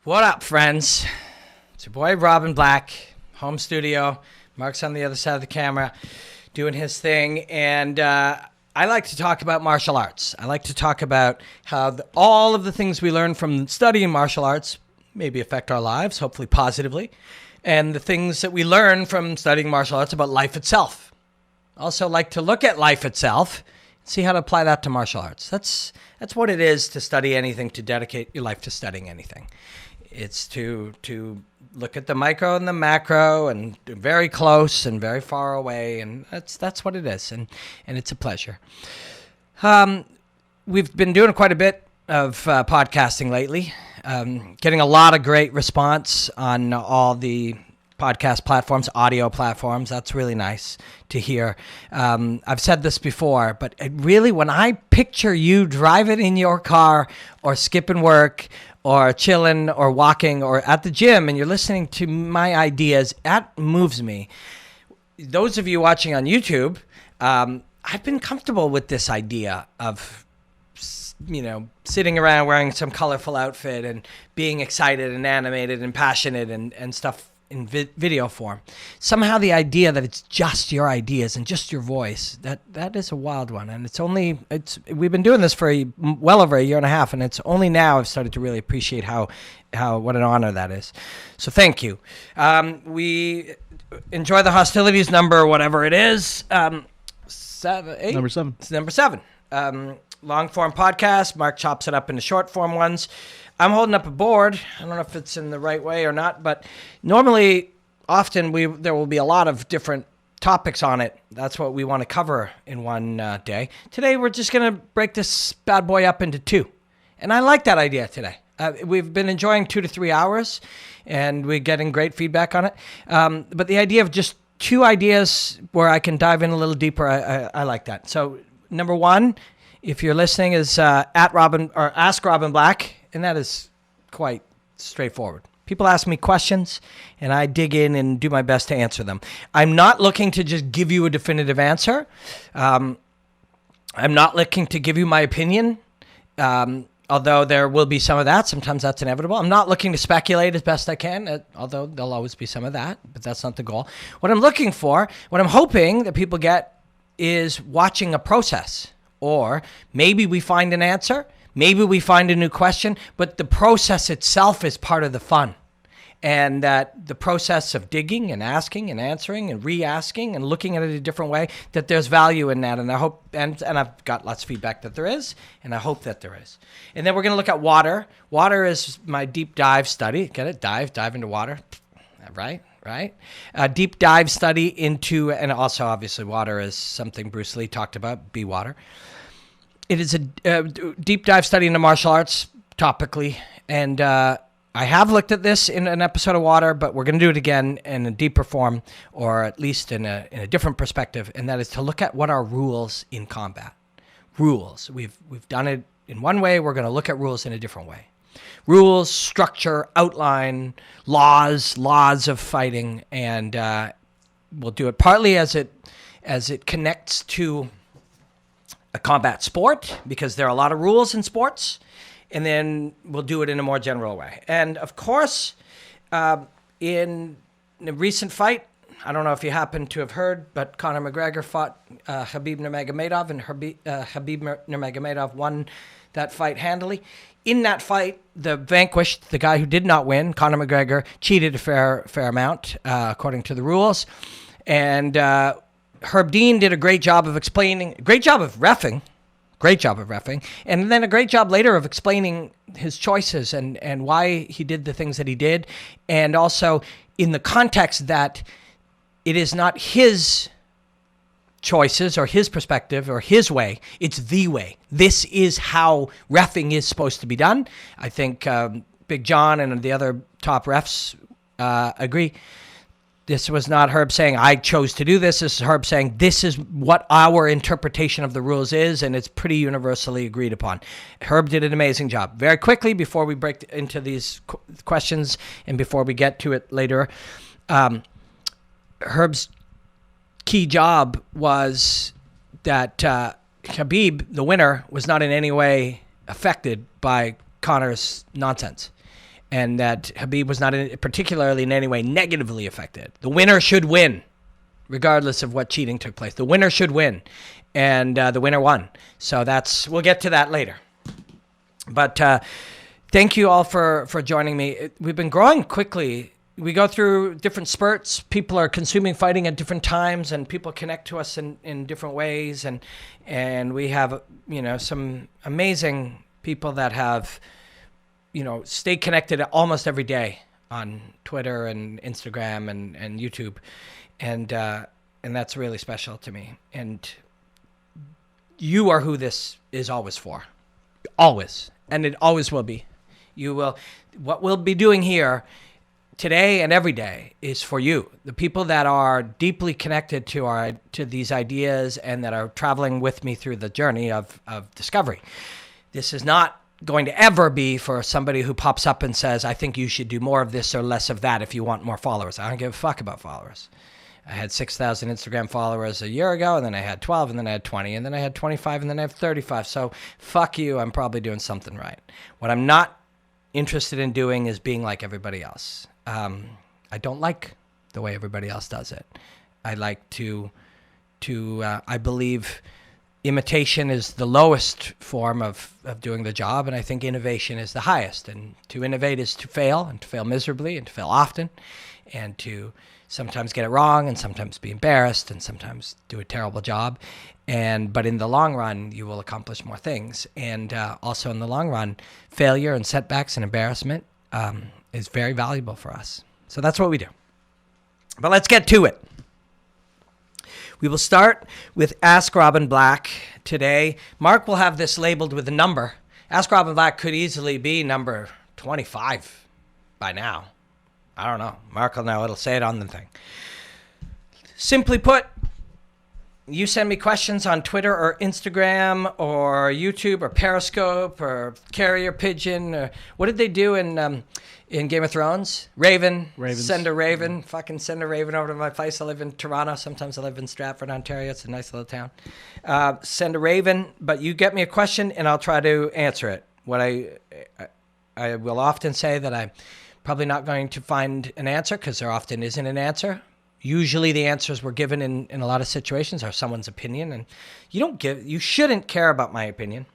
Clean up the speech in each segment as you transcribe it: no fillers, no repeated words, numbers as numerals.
What up, friends? It's your boy Robin Black, home studio. Mark's on the other side of the camera doing his thing. And I like to talk about martial arts. I like to talk about how all of the things we learn from studying martial arts maybe affect our lives, hopefully positively. And the things that we learn from studying martial arts about life itself. Also like to look at life itself and see how to apply that to martial arts. That's what it is to study anything, to dedicate your life to studying anything. It's to look at the micro and the macro and very close and very far away, and that's what it is, and it's a pleasure. We've been doing quite a bit of podcasting lately, getting a lot of great response on all the podcast platforms, audio platforms. That's really nice to hear. I've said this before, but really when I picture you driving in your car or skipping work or chilling or walking or at the gym and you're listening to my ideas, that moves me. Those of you watching on YouTube, I've been comfortable with this idea of, sitting around wearing some colorful outfit and being excited and animated and passionate and stuff in video form. Somehow the idea that it's just your ideas and just your voice, that is a wild one. And we've been doing this for well over a year and a half, and it's only now I've started to really appreciate what an honor that is. So thank you. We enjoy the hostilities number, whatever it is. 7, 8? Number 7. It's number 7. Long form podcast. Mark chops it up into short form ones. I'm holding up a board. I don't know if it's in the right way or not, but often there will be a lot of different topics on it. That's what we want to cover in one day. Today, we're just going to break this bad boy up into 2. And I like that idea today. We've been enjoying 2 to 3 hours, and we're getting great feedback on it. But the idea of just 2 ideas where I can dive in a little deeper, I like that. So number 1, if you're listening, is at Robin or Ask Robin Black. And that is quite straightforward. People ask me questions, and I dig in and do my best to answer them. I'm not looking to just give you a definitive answer. I'm not looking to give you my opinion, although there will be some of that. Sometimes that's inevitable. I'm not looking to speculate as best I can, although there'll always be some of that, but that's not the goal. What I'm looking for, what I'm hoping that people get, is watching a process. Or maybe we find an answer. Maybe we find a new question, but the process itself is part of the fun. And that the process of digging and asking and answering and re-asking and looking at it a different way, that there's value in that. And I hope, and I've got lots of feedback that there is, and I hope that there is. And then we're going to look at water. Water is my deep dive study. Get it? Dive into water. Right? A deep dive study into, and also obviously water is something Bruce Lee talked about, be water. It is a deep dive study into martial arts topically, and I have looked at this in an episode of Water, but we're going to do it again in a deeper form, or at least in a different perspective, and that is to look at what are rules in combat. Rules. We've done it in one way. We're going to look at rules in a different way. Rules, structure, outline, laws of fighting, and we'll do it partly as it connects to a combat sport, because there are a lot of rules in sports, and then we'll do it in a more general way. And of course, in a recent fight, I don't know if you happen to have heard, but Conor McGregor fought Khabib Nurmagomedov, and Khabib Nurmagomedov won that fight handily. In that fight, the vanquished, the guy who did not win, Conor McGregor, cheated a fair amount according to the rules, and Herb Dean did a great job of explaining, great job of reffing, and then a great job later of explaining his choices and why he did the things that he did, and also in the context that it is not his choices or his perspective or his way, it's the way. This is how reffing is supposed to be done. I think Big John and the other top refs agree. This was not Herb saying, I chose to do this. This is Herb saying, this is what our interpretation of the rules is, and it's pretty universally agreed upon. Herb did an amazing job. Very quickly, before we break into these questions and before we get to it later, Herb's key job was that Khabib, the winner, was not in any way affected by Conor's nonsense. and that Khabib was not particularly in any way negatively affected. The winner should win, regardless of what cheating took place. The winner should win, and the winner won. So we'll get to that later. But thank you all for joining me. We've been growing quickly. We go through different spurts. People are consuming fighting at different times, and people connect to us in different ways. And we have, some amazing people that have, stay connected almost every day on Twitter and Instagram and YouTube. And that's really special to me. And you are who this is always for. Always. And it always will be. What we'll be doing here today and every day is for you, the people that are deeply connected to these ideas and that are traveling with me through the journey of discovery. This is not going to ever be for somebody who pops up and says, I think you should do more of this or less of that if you want more followers. I don't give a fuck about followers. I had 6,000 Instagram followers a year ago, and then I had 12, and then I had 20, and then I had 25, and then I have 35. So fuck you, I'm probably doing something right. What I'm not interested in doing is being like everybody else. I don't like the way everybody else does it. I like I believe imitation is the lowest form of doing the job, and I think innovation is the highest. And to innovate is to fail, and to fail miserably, and to fail often, and to sometimes get it wrong, and sometimes be embarrassed, and sometimes do a terrible job. But in the long run, you will accomplish more things. And also in the long run, failure and setbacks and embarrassment is very valuable for us. So that's what we do. But let's get to it. We will start with Ask Robin Black today. Mark will have this labeled with a number. Ask Robin Black could easily be number 25 by now. I don't know. Mark will know. It'll say it on the thing. Simply put, you send me questions on Twitter or Instagram or YouTube or Periscope or Carrier Pigeon. Or what did they do in Game of Thrones? Ravens. Send a raven. Fucking send a raven over to my place. I live in Toronto. Sometimes I live in Stratford, Ontario. It's a nice little town. Send a raven, but you get me a question and I'll try to answer it. What I will often say that I'm probably not going to find an answer because there often isn't an answer. Usually the answers we're given in a lot of situations are someone's opinion, and you shouldn't care about my opinion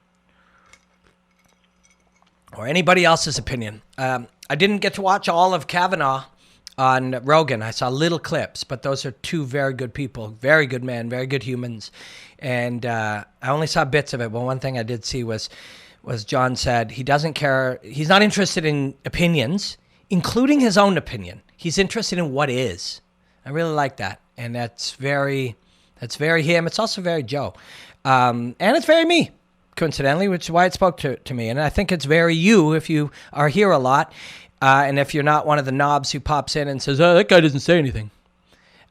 or anybody else's opinion. I didn't get to watch all of Kavanaugh on Rogan. I saw little clips, but those are two very good people, very good men, very good humans. And I only saw bits of it. But one thing I did see was John said he doesn't care. He's not interested in opinions, including his own opinion. He's interested in what is. I really like that. And that's very him. It's also very Joe. And it's very me, coincidentally, which is why it spoke to me. And I think it's very you if you are here a lot. And if you're not one of the knobs who pops in and says, oh, that guy doesn't say anything.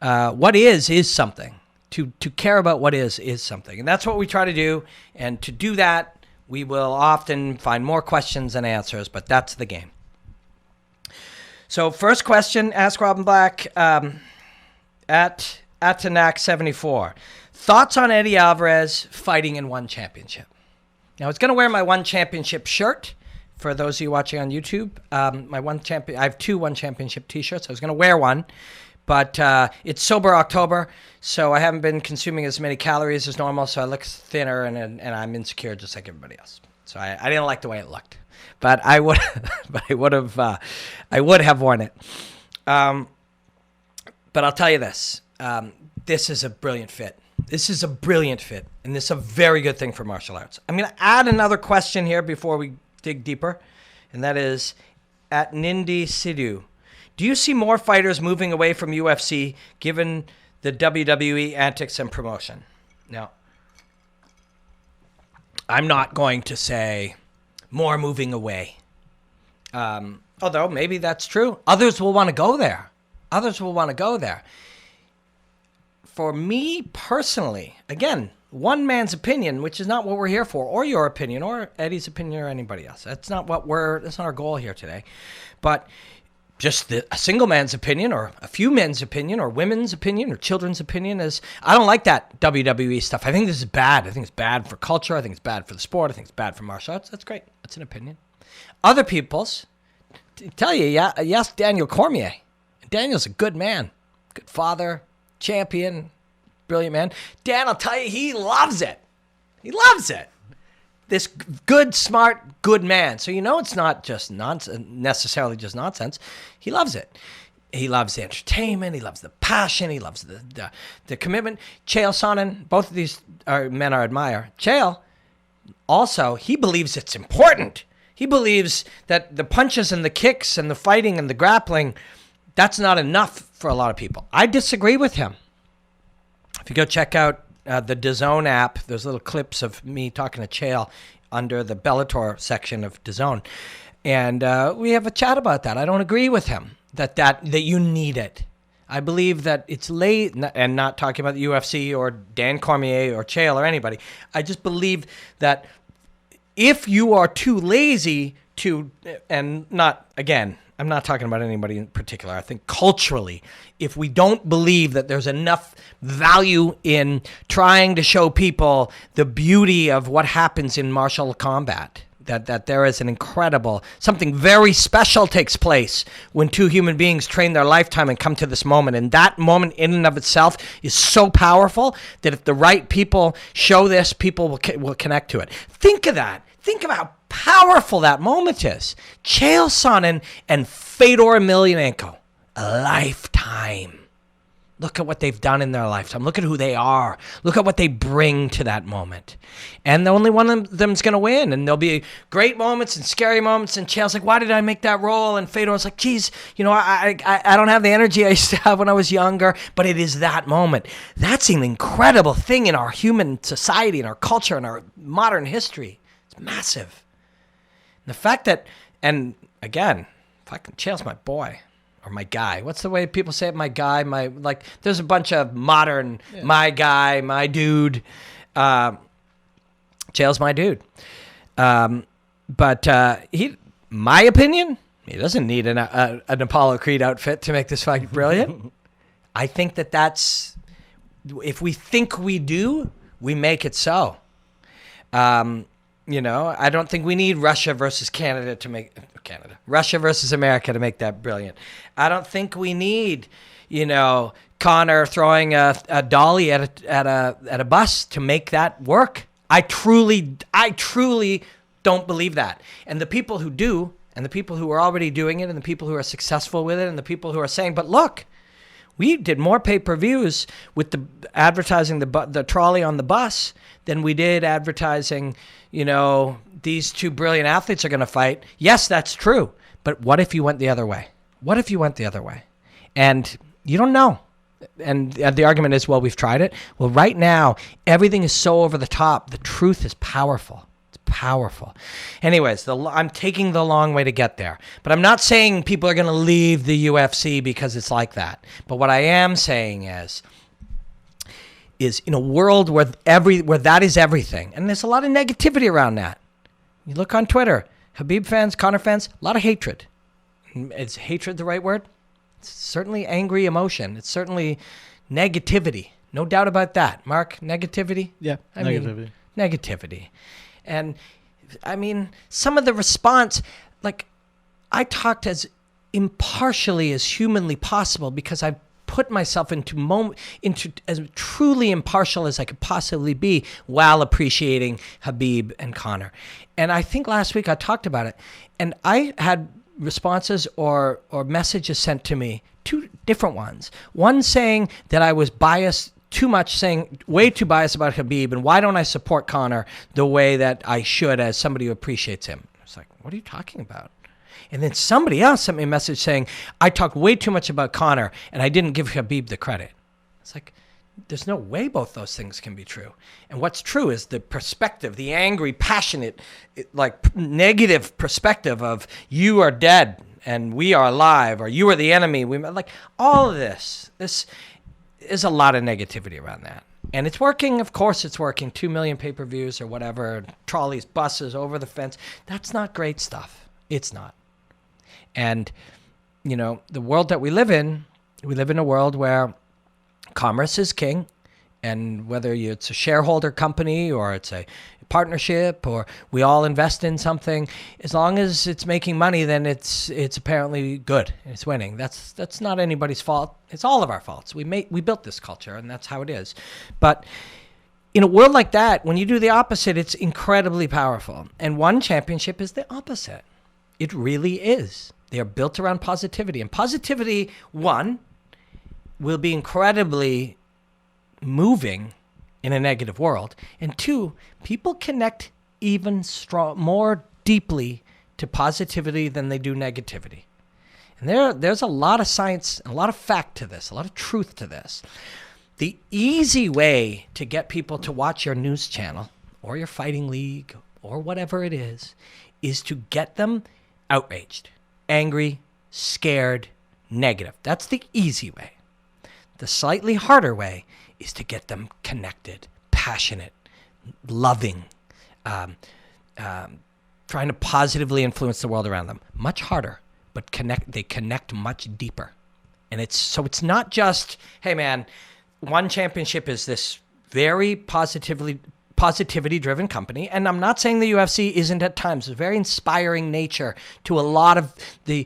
What is something. To care about what is something. And that's what we try to do. And to do that, we will often find more questions than answers, but that's the game. So first question, Ask Robin Black, at Atanak74. Thoughts on Eddie Alvarez fighting in one championship? Now, I was going to wear my one championship shirt for those of you watching on YouTube. I have two one championship t-shirts. I was going to wear one, but it's sober October, so I haven't been consuming as many calories as normal, so I look thinner and I'm insecure just like everybody else. So I didn't like the way it looked, but I would have worn it. But I'll tell you this, this is a brilliant fit. This is a brilliant fit, and this is a very good thing for martial arts. I'm going to add another question here before we dig deeper, and that is at Nindi Sidhu. Do you see more fighters moving away from UFC given the WWE antics and promotion? Now, I'm not going to say more moving away, although maybe that's true. Others will want to go there. For me personally, again, one man's opinion, which is not what we're here for, or your opinion, or Eddie's opinion, or anybody else. That's not our goal here today. But just a single man's opinion, or a few men's opinion, or women's opinion, or children's opinion is, I don't like that WWE stuff. I think this is bad. I think it's bad for culture. I think it's bad for the sport. I think it's bad for martial arts. That's great. That's an opinion. Other people's, tell you, yeah, yes, Daniel Cormier. Daniel's a good man, good father, champion, brilliant man. Dan, I'll tell you, he loves it. He loves it. This good, smart, good man. So it's not just nonsense, necessarily just nonsense. He loves it. He loves the entertainment. He loves the passion. He loves the commitment. Chael Sonnen, both of these men I admire. Chael, also, he believes it's important. He believes that the punches and the kicks and the fighting and the grappling, that's not enough for a lot of people. I disagree with him. If you go check out the DAZN app, there's little clips of me talking to Chael under the Bellator section of DAZN. And we have a chat about that. I don't agree with him that you need it. I believe that it's late, and not talking about the UFC or Dan Cormier or Chael or anybody. I just believe that if you are too lazy to, and not, again, I'm not talking about anybody in particular. I think culturally, if we don't believe that there's enough value in trying to show people the beauty of what happens in martial combat, that there is an incredible, something very special takes place when two human beings train their lifetime and come to this moment. And that moment in and of itself is so powerful that if the right people show this, people will connect to it. Think of that. Think of how powerful that moment is. Chael Sonnen and Fedor Emelianenko, a lifetime. Look at what they've done in their lifetime. Look at who they are. Look at what they bring to that moment. And the only one of them is going to win. And there'll be great moments and scary moments. And Chael's like, why did I make that role? And Fedor's like, geez, I don't have the energy I used to have when I was younger. But it is that moment. That's an incredible thing in our human society, in our culture, in our modern history. It's massive. And the fact that, and again, fucking Chael's my boy. Or my guy. What's the way people say it? My guy, there's a bunch of modern, my guy, my dude. Chael's my dude. But my opinion, he doesn't need an Apollo Creed outfit to make this fight brilliant. I think that's, if we think we do, we make it so. I don't think we need Russia versus Canada to make Russia versus America to make that brilliant. I don't think we need, Conor throwing a dolly at a bus to make that work. I truly don't believe that. And the people who do, and the people who are already doing it, and the people who are successful with it, and the people who are saying, but look, we did more pay-per-views with the advertising the trolley on the bus than we did advertising, these two brilliant athletes are going to fight. Yes, that's true. But what if you went the other way? What if you went the other way? And you don't know. And the argument is, well, we've tried it. Well, right now, everything is so over the top. The truth is powerful. It's powerful. Anyways, I'm taking the long way to get there. But I'm not saying people are going to leave the UFC because it's like that. But what I am saying is in a world where that is everything, and there's a lot of negativity around that. You look on Twitter, Khabib fans, Conor fans, a lot of hatred. Is hatred the right word? It's certainly angry emotion. It's certainly negativity. No doubt about that. Mark, negativity? Yeah, negativity. And, some of the response, I talked as impartially as humanly possible because I put myself into as truly impartial as I could possibly be while appreciating Khabib and Conor. And I think last week I talked about it, and I had responses or messages sent to me, two different ones. One saying that I was biased too much, saying way too biased about Khabib, and why don't I support Conor the way that I should as somebody who appreciates him? I was like, what are you talking about? And then somebody else sent me a message saying, I talked way too much about Conor and I didn't give Khabib the credit. It's like, there's no way both those things can be true. And what's true is the perspective, the angry, passionate, negative perspective of you are dead and we are alive, or you are the enemy. All of this is a lot of negativity around that. And it's working. Of course it's working. 2 million pay-per-views or whatever, trolleys, buses, over the fence. That's not great stuff. It's not. And, the world that we live in a world where commerce is king. And whether it's a shareholder company or it's a partnership or we all invest in something, as long as it's making money, then it's apparently good. It's winning. That's not anybody's fault. It's all of our faults. We built this culture, and that's how it is. But in a world like that, when you do the opposite, it's incredibly powerful. And one championship is the opposite. It really is. They are built around positivity. And positivity, one, will be incredibly moving in a negative world. And two, people connect even more deeply to positivity than they do negativity. And there's a lot of science, a lot of fact to this, a lot of truth to this. The easy way to get people to watch your news channel or your fighting league or whatever it is to get them outraged, angry, scared, negative. That's the easy way. The slightly harder way is to get them connected, passionate, loving, trying to positively influence the world around them. Much harder, but they connect much deeper. And it's not just, hey man, one championship is this very positivity-driven company, and I'm not saying the UFC isn't at times. It's a very inspiring nature to a lot of the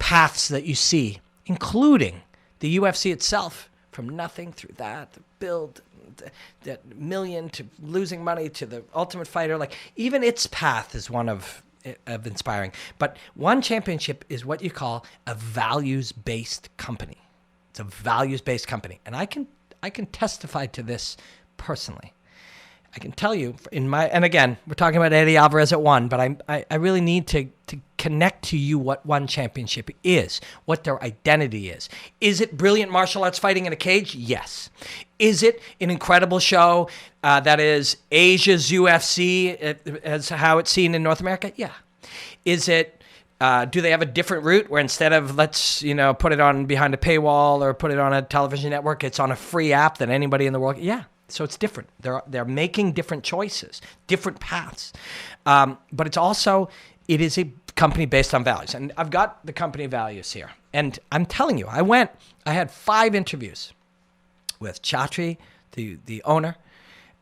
paths that you see, including the UFC itself, from nothing through that, the build, that million to losing money to the Ultimate Fighter. Like, even its path is one of inspiring. But one championship is what you call a values-based company. It's a values-based company. And I can testify to this personally. I can tell you and again, we're talking about Eddie Alvarez at one, but I really need to connect to you what one championship is, what their identity is. Is it brilliant martial arts fighting in a cage? Yes. Is it an incredible show that is Asia's UFC, as how it's seen in North America? Yeah. Is it, do they have a different route where instead of let's put it on behind a paywall or put it on a television network, it's on a free app that anybody in the world? Yeah. So it's different. They're making different choices, different paths. But it is a company based on values. And I've got the company values here. And I'm telling you, I had 5 interviews with Chatri, the owner,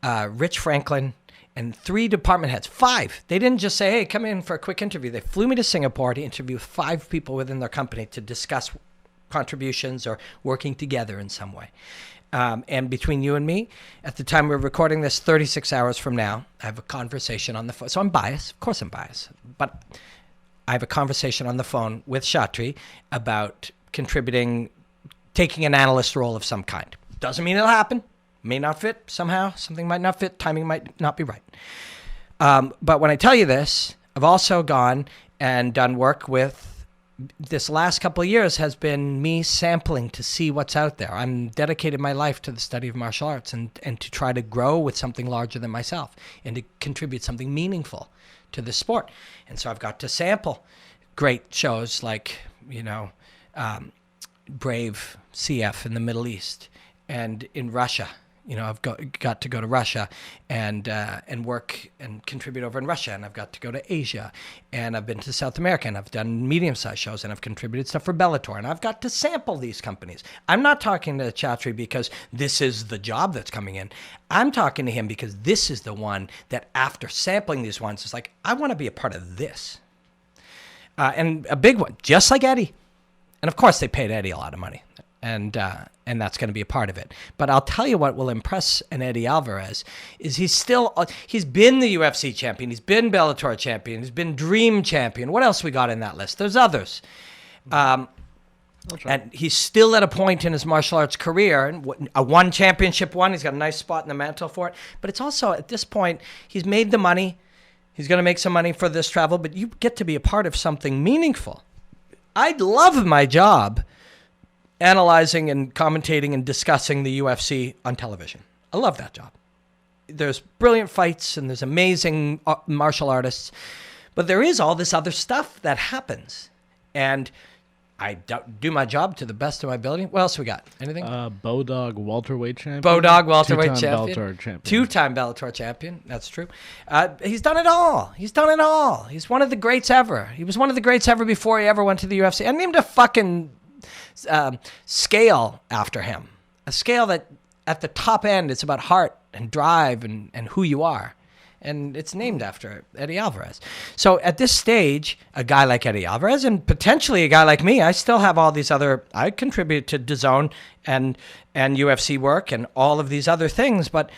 Rich Franklin, and 3 department heads. 5. They didn't just say, hey, come in for a quick interview. They flew me to Singapore to interview 5 people within their company to discuss contributions or working together in some way. And between you and me, at the time we're recording this, 36 hours from now, I have a conversation on the phone. So I'm biased. Of course I'm biased. But I have a conversation on the phone with Chatri about contributing, taking an analyst role of some kind. Doesn't mean it'll happen. May not fit somehow. Something might not fit. Timing might not be right. But when I tell you this, I've also gone and done work with, this last couple of years has been me sampling to see what's out there. I'm dedicated my life to the study of martial arts and to try to grow with something larger than myself and to contribute something meaningful to the sport. And so I've got to sample great shows like, Brave CF in the Middle East and in Russia. I've got to go to Russia and work and contribute over in Russia, and I've got to go to Asia, and I've been to South America, and I've done medium-sized shows, and I've contributed stuff for Bellator, and I've got to sample these companies. I'm not talking to Chatri because this is the job that's coming in. I'm talking to him because this is the one that after sampling these ones is like, I want to be a part of this. And a big one, just like Eddie. And of course, they paid Eddie a lot of money. And that's going to be a part of it. But I'll tell you what will impress an Eddie Alvarez is he's been the UFC champion. He's been Bellator champion. He's been Dream champion. What else we got in that list? There's others. And he's still at a point in his martial arts career, a one championship one. He's got a nice spot in the mantle for it. But it's also, at this point, he's made the money. He's going to make some money for this travel, but you get to be a part of something meaningful. I love my job analyzing and commentating and discussing the UFC on television. I love that job. There's brilliant fights and there's amazing martial artists, but there is all this other stuff that happens. And I do my job to the best of my ability. What else we got? Anything? Bodog welterweight champion. Bodog welterweight Two-time champion. Bellator champion. 2-time Bellator champion. That's true. He's done it all. He's one of the greats ever. He was one of the greats ever before he ever went to the UFC. I named a fucking scale after him. A scale that at the top end, it's about heart and drive and who you are. and it's named after Eddie Alvarez. So at this stage, a guy like Eddie Alvarez and potentially a guy like me, I still have all these other, I contribute to DAZN and UFC work and all of these other things, but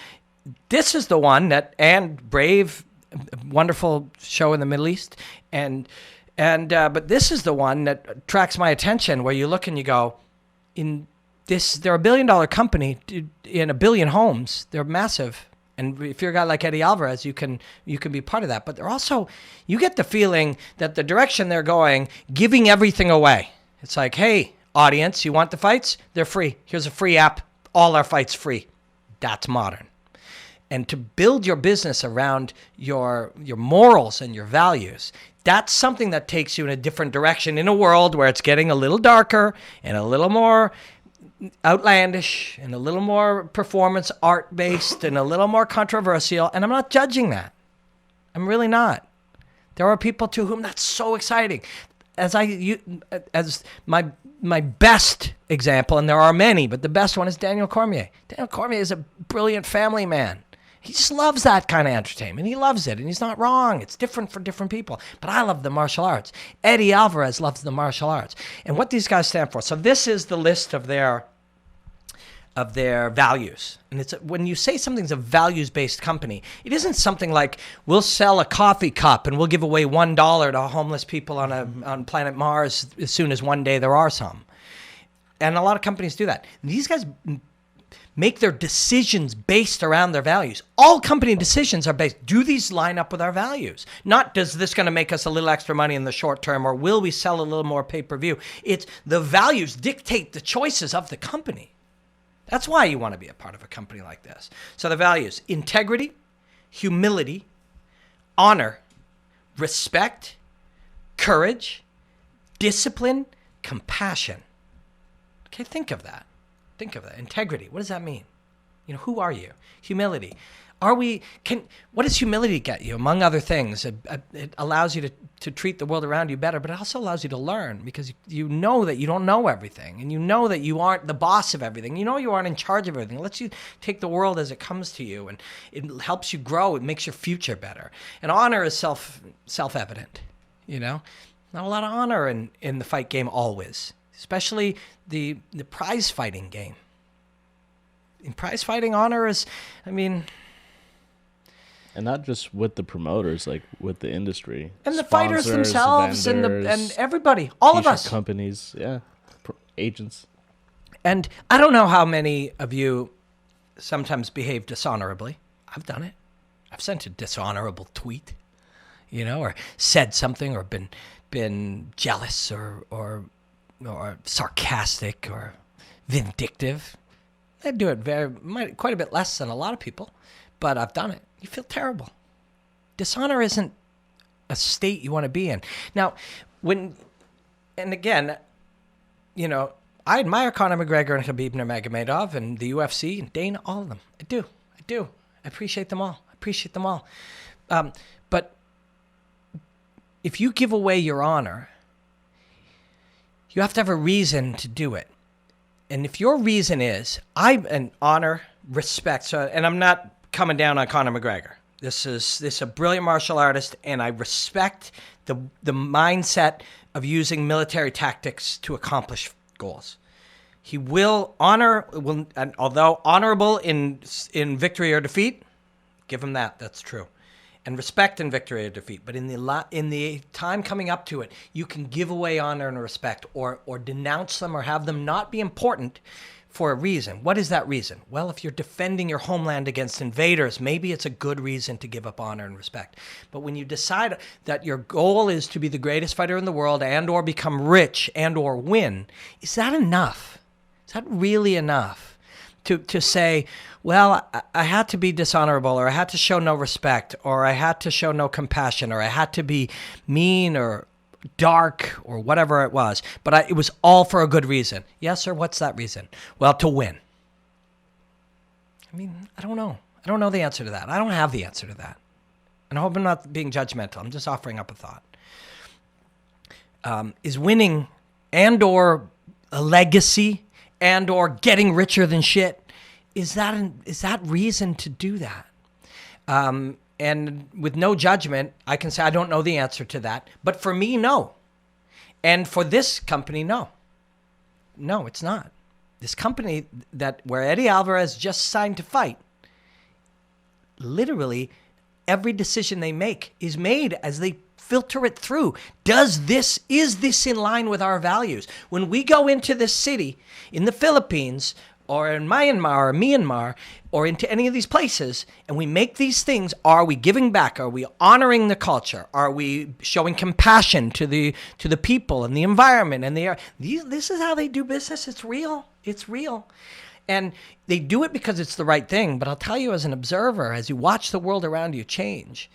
this is the one that, and Brave, wonderful show in the Middle East, but this is the one that attracts my attention, where you look and you go, they're a $1 billion company in 1 billion homes. They're massive. And if you're a guy like Eddie Alvarez, you can be part of that. But they're also, you get the feeling that the direction they're going, giving everything away. It's like, hey, audience, you want the fights? They're free. Here's a free app. All our fights free. That's modern. And to build your business around your morals and your values, that's something that takes you in a different direction in a world where it's getting a little darker and a little more outlandish and a little more performance art based and a little more controversial. And I'm not judging that. I'm really not. There are people to whom that's so exciting. As my best example, and there are many, but the best one is Daniel Cormier. Daniel Cormier is a brilliant family man. He just loves that kind of entertainment. He loves it, and he's not wrong. It's different for different people. But I love the martial arts. Eddie Alvarez loves the martial arts. And what these guys stand for. So this is the list of their values. And it's when you say something's a values-based company, it isn't something like we'll sell a coffee cup and we'll give away $1 to homeless people on planet Mars as soon as one day there are some. And a lot of companies do that. These guys make their decisions based around their values. All company decisions are based, do these line up with our values? Not, does this going to make us a little extra money in the short term, or will we sell a little more pay-per-view? It's the values dictate the choices of the company. That's why you want to be a part of a company like this. So the values: integrity, humility, honor, respect, courage, discipline, compassion. Okay, think of that. Think of that. Integrity. What does that mean? Who are you? Humility. What does humility get you? Among other things, it allows you to treat the world around you better, but it also allows you to learn, because you know that you don't know everything, and you know that you aren't the boss of everything. You know you aren't in charge of everything. It lets you take the world as it comes to you, and it helps you grow. It makes your future better. And honor is self-evident. Not a lot of honor in the fight game always. Especially the prize fighting game. In prize fighting, honor is, and not just with the promoters, like with the industry and the fighters themselves, vendors, and everybody, all of us, companies, agents. And I don't know how many of you sometimes behave dishonorably. I've done it. I've sent a dishonorable tweet, or said something, or been jealous, or sarcastic or vindictive. I do it quite a bit less than a lot of people, but I've done it. You feel terrible. Dishonor isn't a state you want to be in. Now, again, I admire Conor McGregor and Khabib Nurmagomedov and the UFC and Dana, all of them. I do. I appreciate them all. But if you give away your honor, you have to have a reason to do it. And if your reason is, and honor, respect, and I'm not coming down on Conor McGregor. This is a brilliant martial artist, and I respect the mindset of using military tactics to accomplish goals. He will and although honorable in victory or defeat, give him that. That's true. And respect in victory or defeat. But in the time coming up to it, you can give away honor and respect, or denounce them, or have them not be important for a reason. What is that reason? Well, if you're defending your homeland against invaders, maybe it's a good reason to give up honor and respect. But when you decide that your goal is to be the greatest fighter in the world, and or become rich, and or win, is that enough? Is that really enough? To say, well, I had to be dishonorable, or I had to show no respect, or I had to show no compassion, or I had to be mean or dark or whatever it was, but it was all for a good reason. Yes, sir, what's that reason? Well, to win. I don't know. I don't know the answer to that. I don't have the answer to that. And I hope I'm not being judgmental. I'm just offering up a thought. Is winning and or a legacy and or getting richer than shit, is that reason to do that? And with no judgment, I can say I don't know the answer to that. But for me, no. And for this company, no. No, it's not. This company where Eddie Alvarez just signed to fight, literally every decision they make is made as they filter it through. Is this in line with our values? When we go into this city in the Philippines or in Myanmar or into any of these places and we make these things, are we giving back? Are we honoring the culture? Are we showing compassion to the people and the environment and this is how they do business. It's real. It's real. And they do it because it's the right thing. But I'll tell you, as an observer, as you watch the world around you change,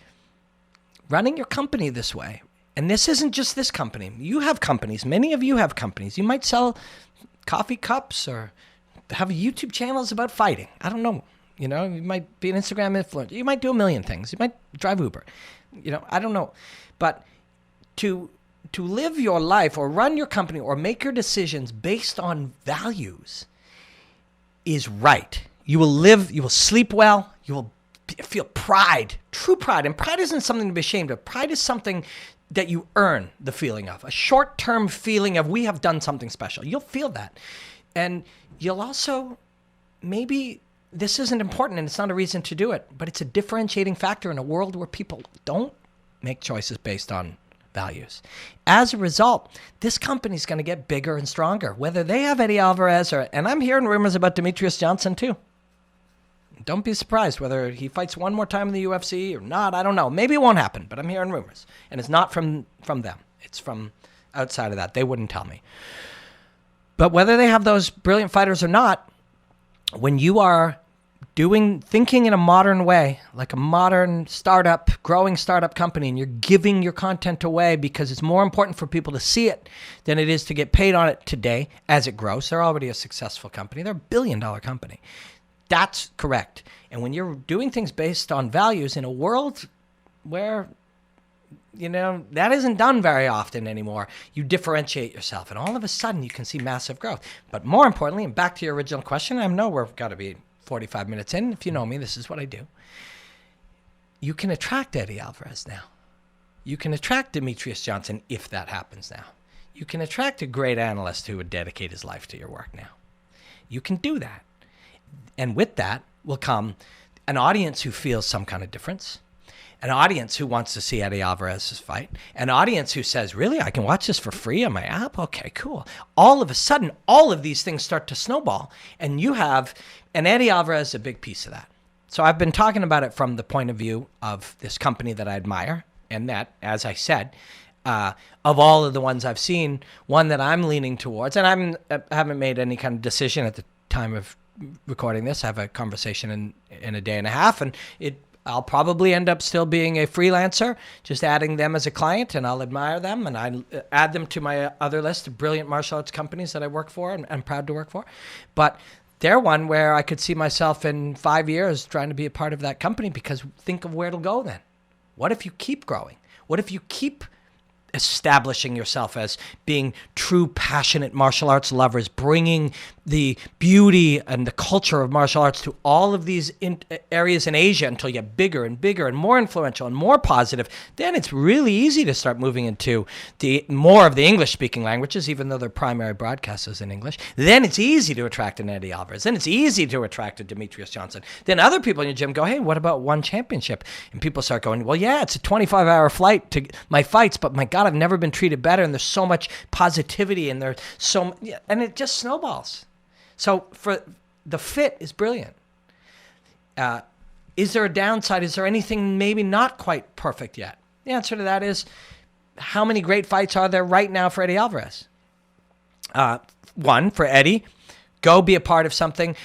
running your company this way, and this isn't just this company. You have companies. Many of you have companies. You might sell coffee cups or have YouTube channels about fighting. I don't know. You might be an Instagram influencer. You might do a million things. You might drive Uber. I don't know. But to live your life or run your company or make your decisions based on values is right. You will sleep well. You will feel pride, true pride. And pride isn't something to be ashamed of. Pride is something that you earn the feeling of, a short-term feeling of we have done something special. You'll feel that. And you'll also, maybe this isn't important and it's not a reason to do it, but it's a differentiating factor in a world where people don't make choices based on values. As a result, this company's going to get bigger and stronger, whether they have Eddie Alvarez and I'm hearing rumors about Demetrius Johnson too. Don't be surprised whether he fights one more time in the UFC or not. I don't know. Maybe it won't happen, but I'm hearing rumors. And it's not from them. It's from outside of that. They wouldn't tell me. But whether they have those brilliant fighters or not, when you are thinking in a modern way, like a modern growing startup company, and you're giving your content away because it's more important for people to see it than it is to get paid on it today as it grows. They're already a successful company. They're a billion-dollar company. That's correct. And when you're doing things based on values in a world where, that isn't done very often anymore, you differentiate yourself. And all of a sudden, you can see massive growth. But more importantly, and back to your original question, I know we've got to be 45 minutes in. If you know me, this is what I do. You can attract Eddie Alvarez now. You can attract Demetrius Johnson if that happens now. You can attract a great analyst who would dedicate his life to your work now. You can do that. And with that will come an audience who feels some kind of difference, an audience who wants to see Eddie Alvarez's fight, an audience who says, really, I can watch this for free on my app? Okay, cool. All of a sudden, all of these things start to snowball, and Eddie Alvarez is a big piece of that. So I've been talking about it from the point of view of this company that I admire, and that, as I said, of all of the ones I've seen, one that I'm leaning towards, and I haven't made any kind of decision at the time of recording this. I have a conversation in a day and a half, and I'll probably end up still being a freelancer, just adding them as a client, and I'll admire them, and I add them to my other list of brilliant martial arts companies that I work for and I'm proud to work for. But they're one where I could see myself in 5 years trying to be a part of that company, because think of where it'll go then. What if you keep growing? What if you keep establishing yourself as being true, passionate martial arts lovers, bringing the beauty and the culture of martial arts to all of these areas in Asia until you get bigger and bigger and more influential and more positive? Then it's really easy to start moving into more of the English-speaking languages, even though their primary broadcast is in English. Then it's easy to attract an Eddie Alvarez. Then it's easy to attract a Demetrius Johnson. Then other people in your gym go, hey, what about one championship? And people start going, well, yeah, it's a 25-hour flight to my fights, but my God, I've never been treated better, and there's so much positivity, and and it just snowballs. So for the fit is brilliant. Is there a downside? Is there anything maybe not quite perfect yet? The answer to that is, how many great fights are there right now for Eddie Alvarez? One, for Eddie, go be a part of something,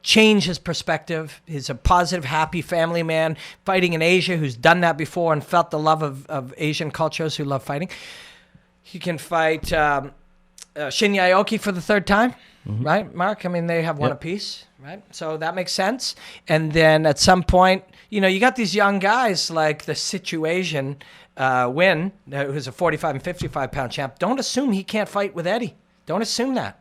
change his perspective. He's a positive, happy family man fighting in Asia who's done that before and felt the love of Asian cultures who love fighting. He can fight Shinya Aoki for the third time, right, Mark? I mean, they have one apiece, right? So that makes sense. And then at some point, you got these young guys like the Situation Win, who's a 45 and 55-pound champ. Don't assume he can't fight with Eddie. Don't assume that,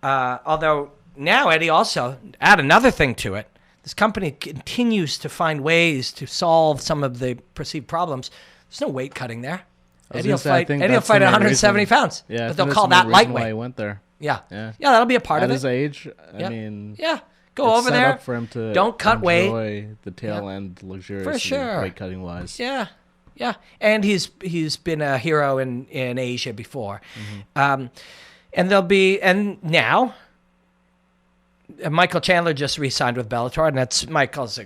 Although now Eddie also, add another thing to it. this company continues to find ways to solve some of the perceived problems. There's no weight cutting there. Eddie will fight at 170 pounds. Yeah, but they'll call that lightweight. Why he went there. Yeah, that'll be a part of it. At his age, I mean, go over there. Up for him to don't cut weight. Enjoy the tail end luxuriously, for sure. Weight cutting wise. Yeah, and he's been a hero in Asia before, and now Michael Chandler just re-signed with Bellator, and Michael's a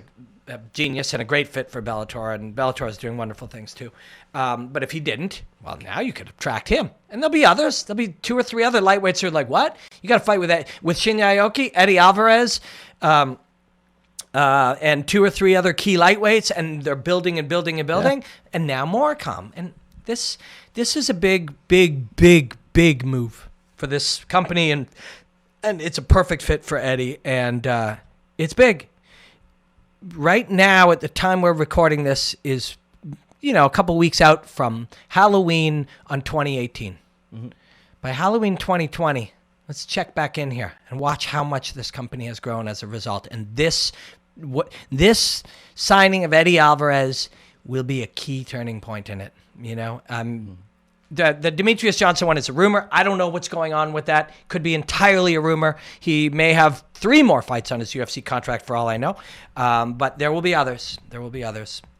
genius and a great fit for Bellator, and Bellator is doing wonderful things too. But if he didn't, well, now you could attract him, and there'll be others. There'll be 2 or 3 other lightweights who are like, what? You got to fight with Shinya Aoki, Eddie Alvarez, and 2 or 3 other key lightweights, and they're building and building and building, and now more come. And this is a big move for this company, and it's a perfect fit for Eddie, and it's big. Right now, at the time we're recording this, is a couple weeks out from Halloween on 2018. By Halloween 2020, let's check back in here and watch how much this company has grown as a result. And this signing of Eddie Alvarez will be a key turning point in it. The Demetrius Johnson one is a rumor. I don't know what's going on with that. Could be entirely a rumor. He may have 3 more fights on his UFC contract for all I know. But there will be others.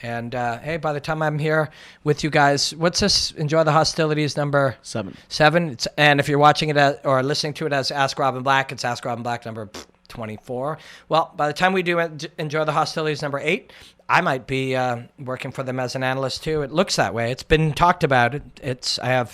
And hey, by the time I'm here with you guys, what's this? Enjoy the Hostilities number 7. 7. And if you're watching it or listening to it as Ask Robin Black, it's Ask Robin Black number 24. Well, by the time we do Enjoy the Hostilities number 8, I might be working for them as an analyst too. It looks that way. It's been talked about. I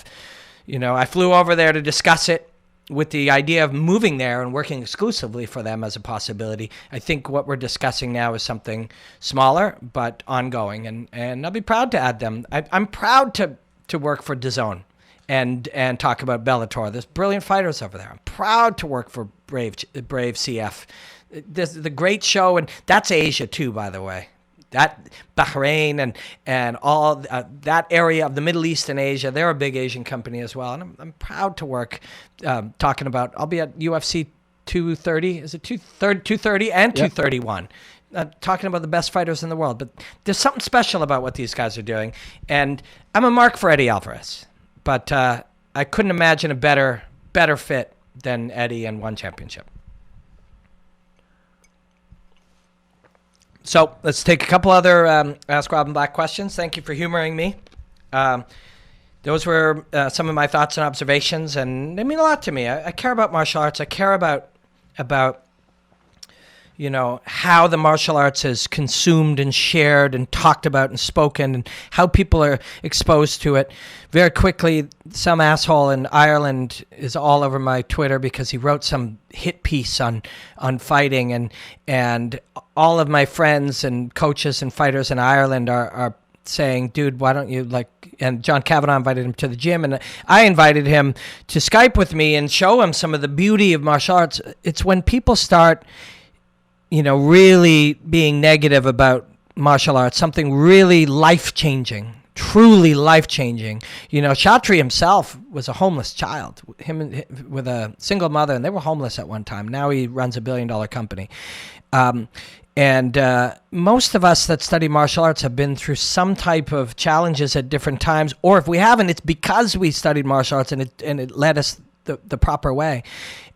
flew over there to discuss it with the idea of moving there and working exclusively for them as a possibility. I think what we're discussing now is something smaller but ongoing, and I'll be proud to add them. I'm proud to work for DAZN and talk about Bellator. There's brilliant fighters over there. I'm proud to work for Brave CF. There's the great show, and that's Asia too, by the way. That Bahrain and all that area of the Middle East and Asia, they're a big Asian company as well. And I'm proud to work talking about, I'll be at UFC 230, is it 230 and 231, talking about the best fighters in the world. But there's something special about what these guys are doing. And I'm a mark for Eddie Alvarez, but I couldn't imagine a better fit than Eddie and one championship. So let's take a couple other Ask Robin Black questions. Thank you for humoring me. Those were some of my thoughts and observations, and they mean a lot to me. I care about martial arts. I care about how the martial arts is consumed and shared and talked about and spoken, and how people are exposed to it. Very quickly, some asshole in Ireland is all over my Twitter because he wrote some hit piece on fighting, and all of my friends and coaches and fighters in Ireland are saying, dude, why don't you and John Kavanagh invited him to the gym, and I invited him to Skype with me and show him some of the beauty of martial arts. It's when people start really being negative about martial arts, something really life-changing, truly life-changing. Chatri himself was a homeless child, him with a single mother, and they were homeless at one time. Now he runs a $1 billion company. And most of us that study martial arts have been through some type of challenges at different times, or if we haven't, it's because we studied martial arts and it led us the proper way.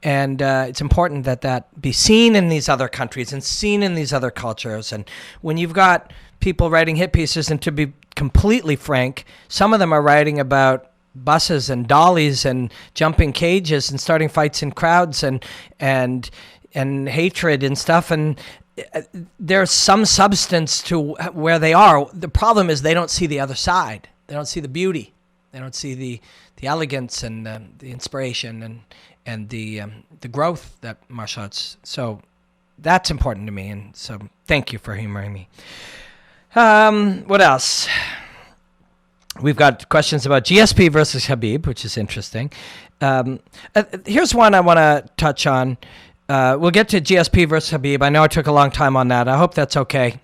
And it's important that be seen in these other countries and seen in these other cultures. And when you've got people writing hit pieces, and to be completely frank, some of them are writing about buses and dollies and jumping cages and starting fights in crowds and hatred and stuff. And there's some substance to where they are. The problem is they don't see the other side. They don't see the beauty. They don't see the elegance and the inspiration and the growth that martial arts. So that's important to me. And so thank you for humoring me. What else? We've got questions about GSP versus Khabib, which is interesting. Here's one I want to touch on. We'll get to GSP versus Khabib. I know I took a long time on that. I hope that's okay.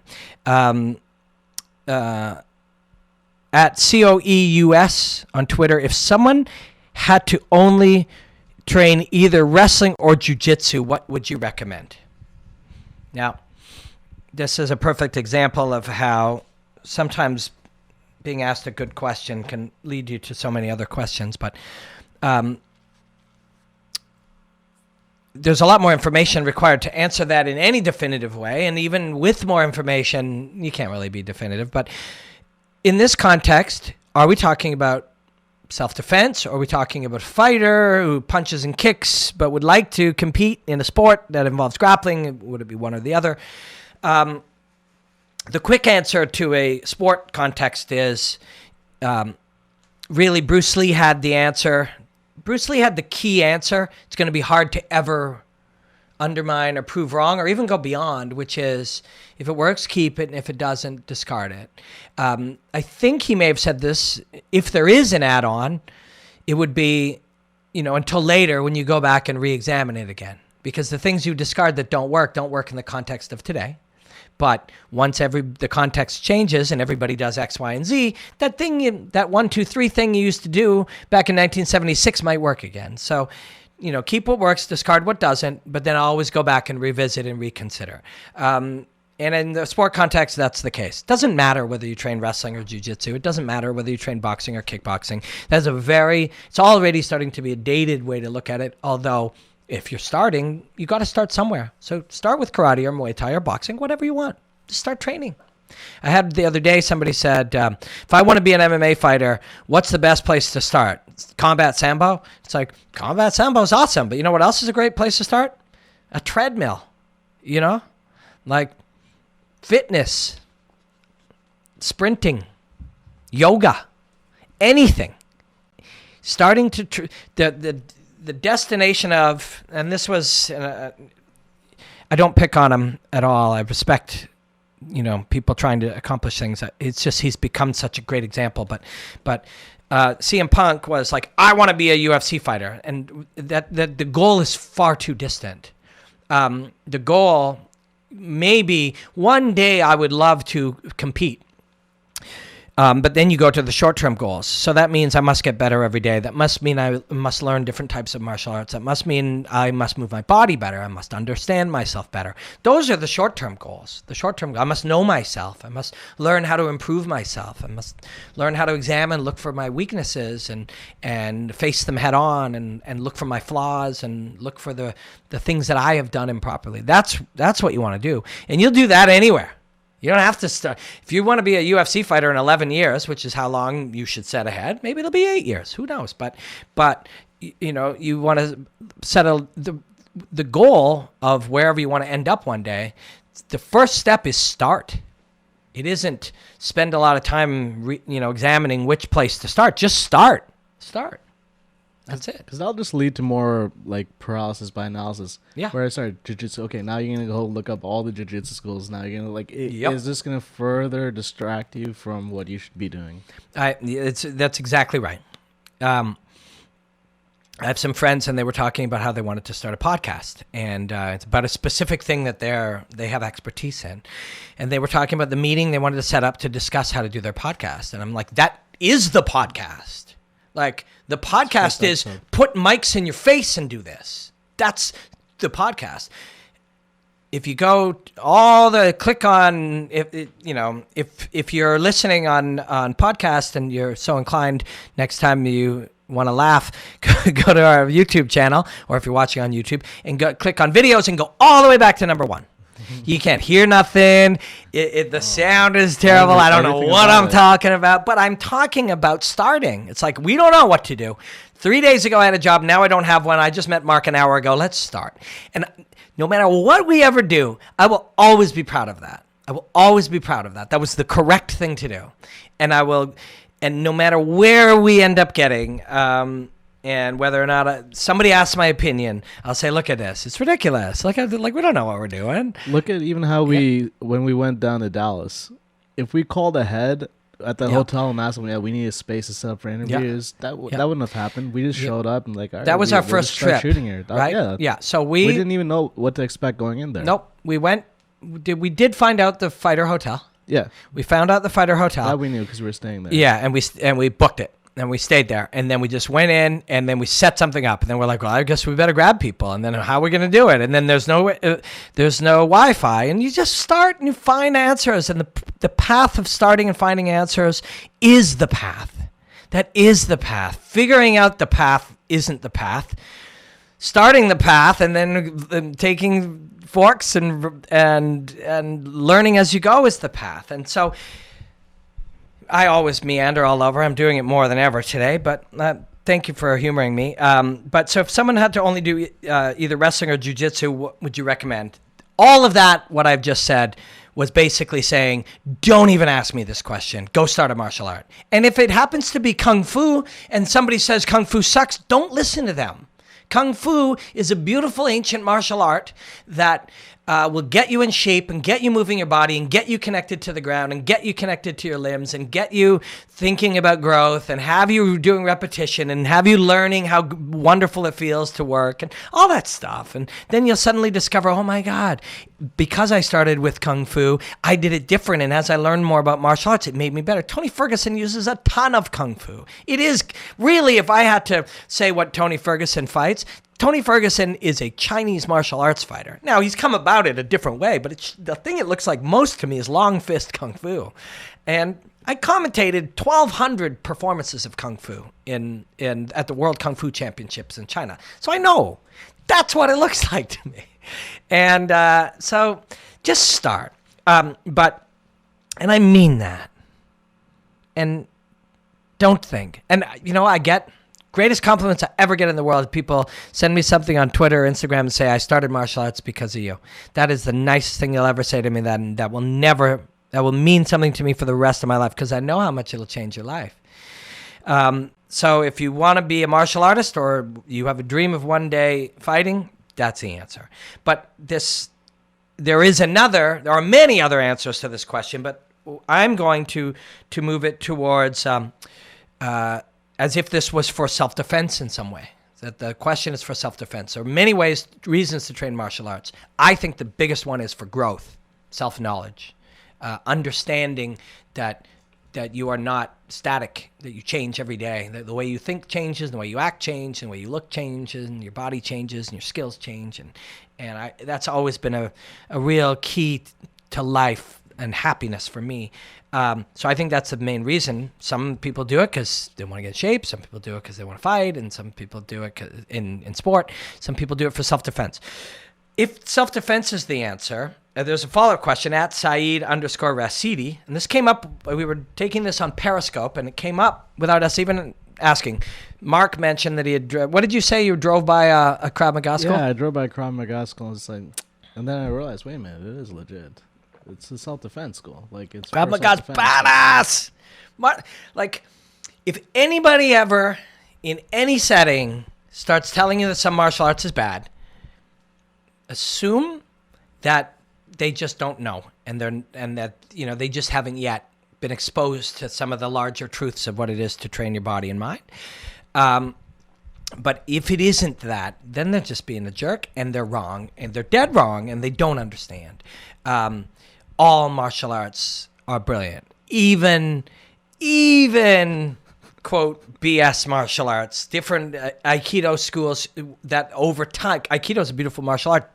At COEUS on Twitter, if someone had to only train either wrestling or jiu-jitsu, what would you recommend? Now, this is a perfect example of how sometimes being asked a good question can lead you to so many other questions. But there's a lot more information required to answer that in any definitive way. And even with more information, you can't really be definitive. But in this context, are we talking about self-defense, or are we talking about a fighter who punches and kicks but would like to compete in a sport that involves grappling? Would it be one or the other? The quick answer to a sport context is really Bruce Lee had the answer. Bruce Lee had the key answer. It's going to be hard to ever undermine or prove wrong or even go beyond, which is if it works, keep it, and if it doesn't, discard it. I think he may have said this, if there is an add-on, it would be, until later when you go back and re-examine it again. Because the things you discard that don't work in the context of today. But once the context changes and everybody does X, Y, and Z, that 1, 2, 3 thing you used to do back in 1976 might work again. So, keep what works, discard what doesn't, but then always go back and revisit and reconsider. And in the sport context, that's the case. It doesn't matter whether you train wrestling or jiu-jitsu. It doesn't matter whether you train boxing or kickboxing. It's already starting to be a dated way to look at it, although if you're starting, you got to start somewhere. So start with karate or Muay Thai or boxing, whatever you want. Just start training. I had the other day, somebody said, if I want to be an MMA fighter, what's the best place to start? Combat Sambo? It's like, Combat Sambo is awesome. But you know what else is a great place to start? A treadmill. Like fitness, sprinting, yoga, anything. Starting to, the destination of, and this was, I don't pick on him at all. I respect, people trying to accomplish things. It's just, he's become such a great example. But CM Punk was like, I want to be a UFC fighter. And that the goal is far too distant. The goal, maybe one day I would love to compete. But then you go to the short-term goals. So that means I must get better every day. That must mean I must learn different types of martial arts. That must mean I must move my body better. I must understand myself better. Those are the short-term goals. I must know myself. I must learn how to improve myself. I must learn how to examine, look for my weaknesses and face them head on and look for my flaws and look for the things that I have done improperly. That's what you want to do. And you'll do that anywhere. You don't have to start. If you want to be a UFC fighter in 11 years, which is how long you should set ahead, maybe it'll be 8 years. Who knows? But you want to settle the goal of wherever you want to end up one day. The first step is start. It isn't spend a lot of time, examining which place to start. Just start. Start. That's it. Because that'll just lead to more like paralysis by analysis. Yeah. Where I started jiu-jitsu. Okay, now you're going to go look up all the jiu-jitsu schools. Now you're going to is this going to further distract you from what you should be doing? That's exactly right. I have some friends and they were talking about how they wanted to start a podcast, and it's about a specific thing that they have expertise in. And they were talking about the meeting they wanted to set up to discuss how to do their podcast. And I'm like, that is the podcast. Like, the podcast is put mics in your face and do this. That's the podcast. If you go click on, if you're listening on podcast and you're so inclined, next time you want to laugh, go to our YouTube channel, or if you're watching on YouTube, and click on videos and go all the way back to number 1. You can't hear nothing. The sound is terrible. I don't know what I'm talking about, but I'm talking about starting. It's like, we don't know what to do. 3 days ago, I had a job. Now I don't have one. I just met Mark an hour ago. Let's start. And no matter what we ever do, I will always be proud of that. I will always be proud of that. That was the correct thing to do. And no matter where we end up getting, and whether or not somebody asks my opinion, I'll say, look at this. It's ridiculous. Like we don't know what we're doing. Look at even how when we went down to Dallas, if we called ahead at the hotel and asked them, we need a space to set up for interviews, that wouldn't have happened. We just showed up and all right, that was our first trip. Shooting here. Right? Yeah. So we didn't even know what to expect going in there. Nope. We did find out the fighter hotel. Yeah. We found out the fighter hotel. That we knew because we were staying there. Yeah, and we booked it. And we stayed there, and then we just went in, and then we set something up, and then we're like, well, I guess we better grab people, and then how are we going to do it? And then there's no Wi-Fi, and you just start and you find answers, and the path of starting and finding answers is the path. That is the path. Figuring out the path isn't the path. Starting the path and then taking forks and learning as you go is the path. And so I always meander all over. I'm doing it more than ever today, but thank you for humoring me. But so if someone had to only do either wrestling or jiu-jitsu, what would you recommend? All of that, what I've just said, was basically saying, don't even ask me this question. Go start a martial art. And if it happens to be Kung Fu and somebody says Kung Fu sucks, don't listen to them. Kung Fu is a beautiful ancient martial art that will get you in shape and get you moving your body and get you connected to the ground and get you connected to your limbs and get you thinking about growth and have you doing repetition and have you learning how wonderful it feels to work and all that stuff. And then you'll suddenly discover, oh my God, because I started with Kung Fu, I did it different. And as I learned more about martial arts, it made me better. Tony Ferguson uses a ton of Kung Fu. It is really, if I had to say what Tony Ferguson fights, Tony Ferguson is a Chinese martial arts fighter. Now, he's come about it a different way, but the thing it looks like most to me is long fist Kung Fu. And I commentated 1,200 performances of Kung Fu at the World Kung Fu Championships in China. So I know that's what it looks like to me. And so just start. And I mean that. And don't think. And, I get greatest compliments I ever get in the world. People send me something on Twitter or Instagram and say, I started martial arts because of you. That is the nicest thing you'll ever say to me. That will mean something to me for the rest of my life because I know how much it'll change your life. So if you want to be a martial artist or you have a dream of one day fighting, that's the answer. But there are many other answers to this question, but I'm going to move it towards as if this was for self-defense in some way, that the question is for self-defense. There are many reasons to train martial arts. I think the biggest one is for growth, self-knowledge, understanding that you are not static, that you change every day, that the way you think changes, the way you act changes, and the way you look changes, and your body changes, and your skills change. And that's always been a real key to life and happiness for me. So I think that's the main reason. Some people do it because they want to get in shape. Some people do it because they want to fight. And some people do it in sport. Some people do it for self-defense. If self-defense is the answer, there's a follow-up question at Saeed_Rasidi. And this came up, we were taking this on Periscope, and it came up without us even asking. Mark mentioned that he had, what did you say? You drove by a Krav Maga school? Yeah, I drove by a Krav Maga school. And then I realized, wait a minute, it is legit. It's a self-defense school. It's Krav Maga's badass. If anybody ever, in any setting, starts telling you that some martial arts is bad, assume that they just don't know, and that they just haven't yet been exposed to some of the larger truths of what it is to train your body and mind. But if it isn't that, then they're just being a jerk, and they're wrong, and they're dead wrong, and they don't understand. All martial arts are brilliant. Even quote, BS martial arts, different Aikido schools that over time, Aikido is a beautiful martial art.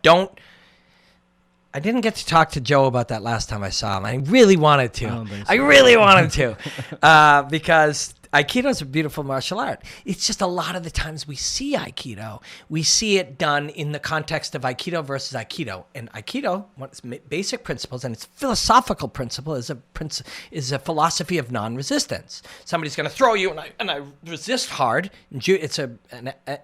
I didn't get to talk to Joe about that last time I saw him. I really wanted to. I don't think so. I really wanted to because Aikido is a beautiful martial art. It's just a lot of the times we see Aikido, we see it done in the context of Aikido versus Aikido. And Aikido, one of its basic principles, and its philosophical principle, is a philosophy of non-resistance. Somebody's going to throw you, and I resist hard. It's an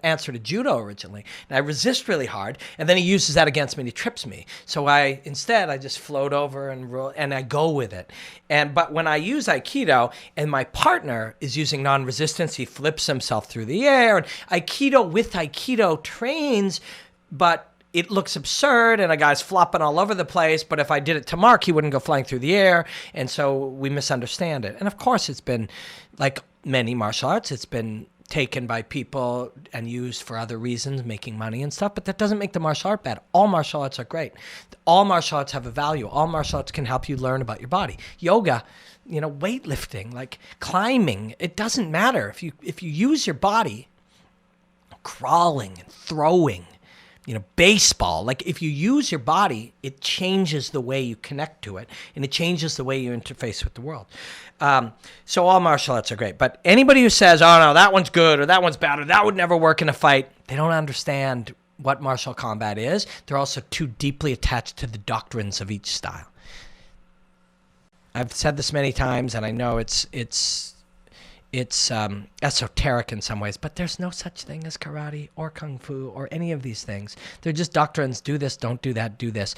answer to judo originally. And I resist really hard, and then he uses that against me, and he trips me. So I just float over and roll, and I go with it. But when I use Aikido, and my partner is using non-resistance, he flips himself through the air. And Aikido with Aikido trains, but it looks absurd, and a guy's flopping all over the place. But if I did it to Mark, he wouldn't go flying through the air, and so we misunderstand it. And of course, it's been like many martial arts. It's been taken by people and used for other reasons, making money and stuff, but that doesn't make the martial art bad. All martial arts are great. All martial arts have a value. All martial arts can help you learn about your body. Yoga, weightlifting, like climbing, it doesn't matter. If you use your body, crawling and throwing, baseball, like if you use your body, it changes the way you connect to it, and it changes the way you interface with the world. So all martial arts are great, but anybody who says, oh no, that one's good or that one's bad or that would never work in a fight, they don't understand what martial combat is. They're also too deeply attached to the doctrines of each style. I've said this many times, and I know it's esoteric in some ways, but there's no such thing as karate or kung fu or any of these things. They're just doctrines. Do this, don't do that, do this.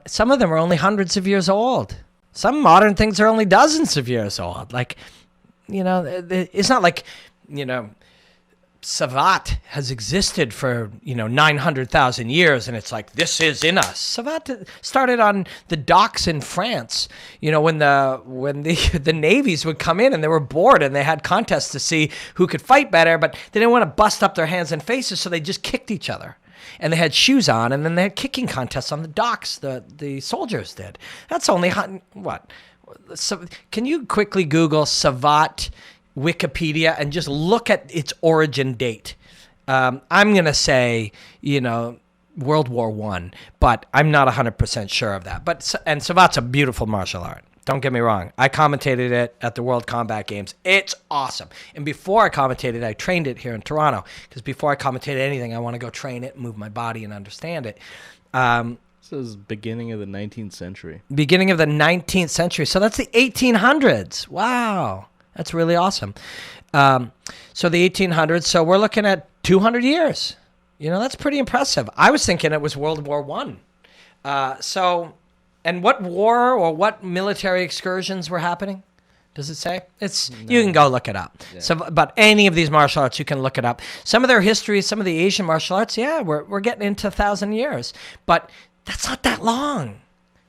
Some of them are only hundreds of years old. Some modern things are only dozens of years old. Like, it's not like, Savat has existed for 900,000 years, and it's like this is in us. Savat started on the docks in France. When the navies would come in and they were bored and they had contests to see who could fight better, but they didn't want to bust up their hands and faces, so they just kicked each other. And they had shoes on, and then they had kicking contests on the docks. The soldiers did. That's only what? So can you quickly Google Savat Wikipedia and just look at its origin date? I'm going to say, World War I, but I'm not 100% sure of that. And Savat's a beautiful martial art. Don't get me wrong. I commentated it at the World Combat Games. It's awesome. And before I commentated, I trained it here in Toronto, because before I commentated anything, I want to go train it, move my body, and understand it. This is beginning of the 19th century. Beginning of the 19th century. So that's the 1800s. Wow. That's really awesome. So the 1800s, so we're looking at 200 years. That's pretty impressive. I was thinking it was World War I. And what war or what military excursions were happening? Does it say? You can go look it up. Yeah. So, but any of these martial arts, you can look it up. Some of their history, some of the Asian martial arts, we're getting into 1,000 years. But that's not that long.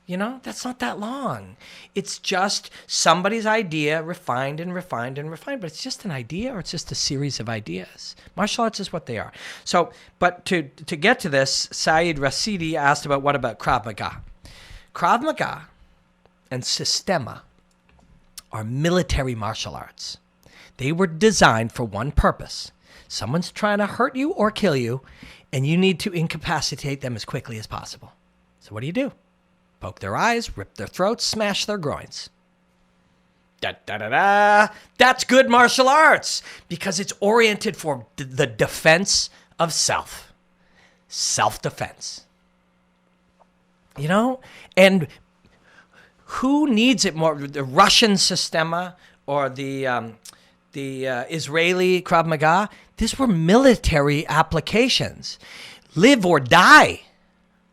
That's not that long. It's just somebody's idea refined and refined and refined, but it's just an idea, or it's just a series of ideas. Martial arts is what they are. So, but to get to this, Saeed Rasidi asked what about Krav Maga? Krav Maga and Sistema are military martial arts. They were designed for one purpose. Someone's trying to hurt you or kill you, and you need to incapacitate them as quickly as possible. So what do? Poke their eyes, rip their throats, smash their groins. Da-da-da-da. That's good martial arts, because it's oriented for the defense of self. Self-defense. And who needs it more? The Russian Sistema or the Israeli Krav Maga? These were military applications. Live or die.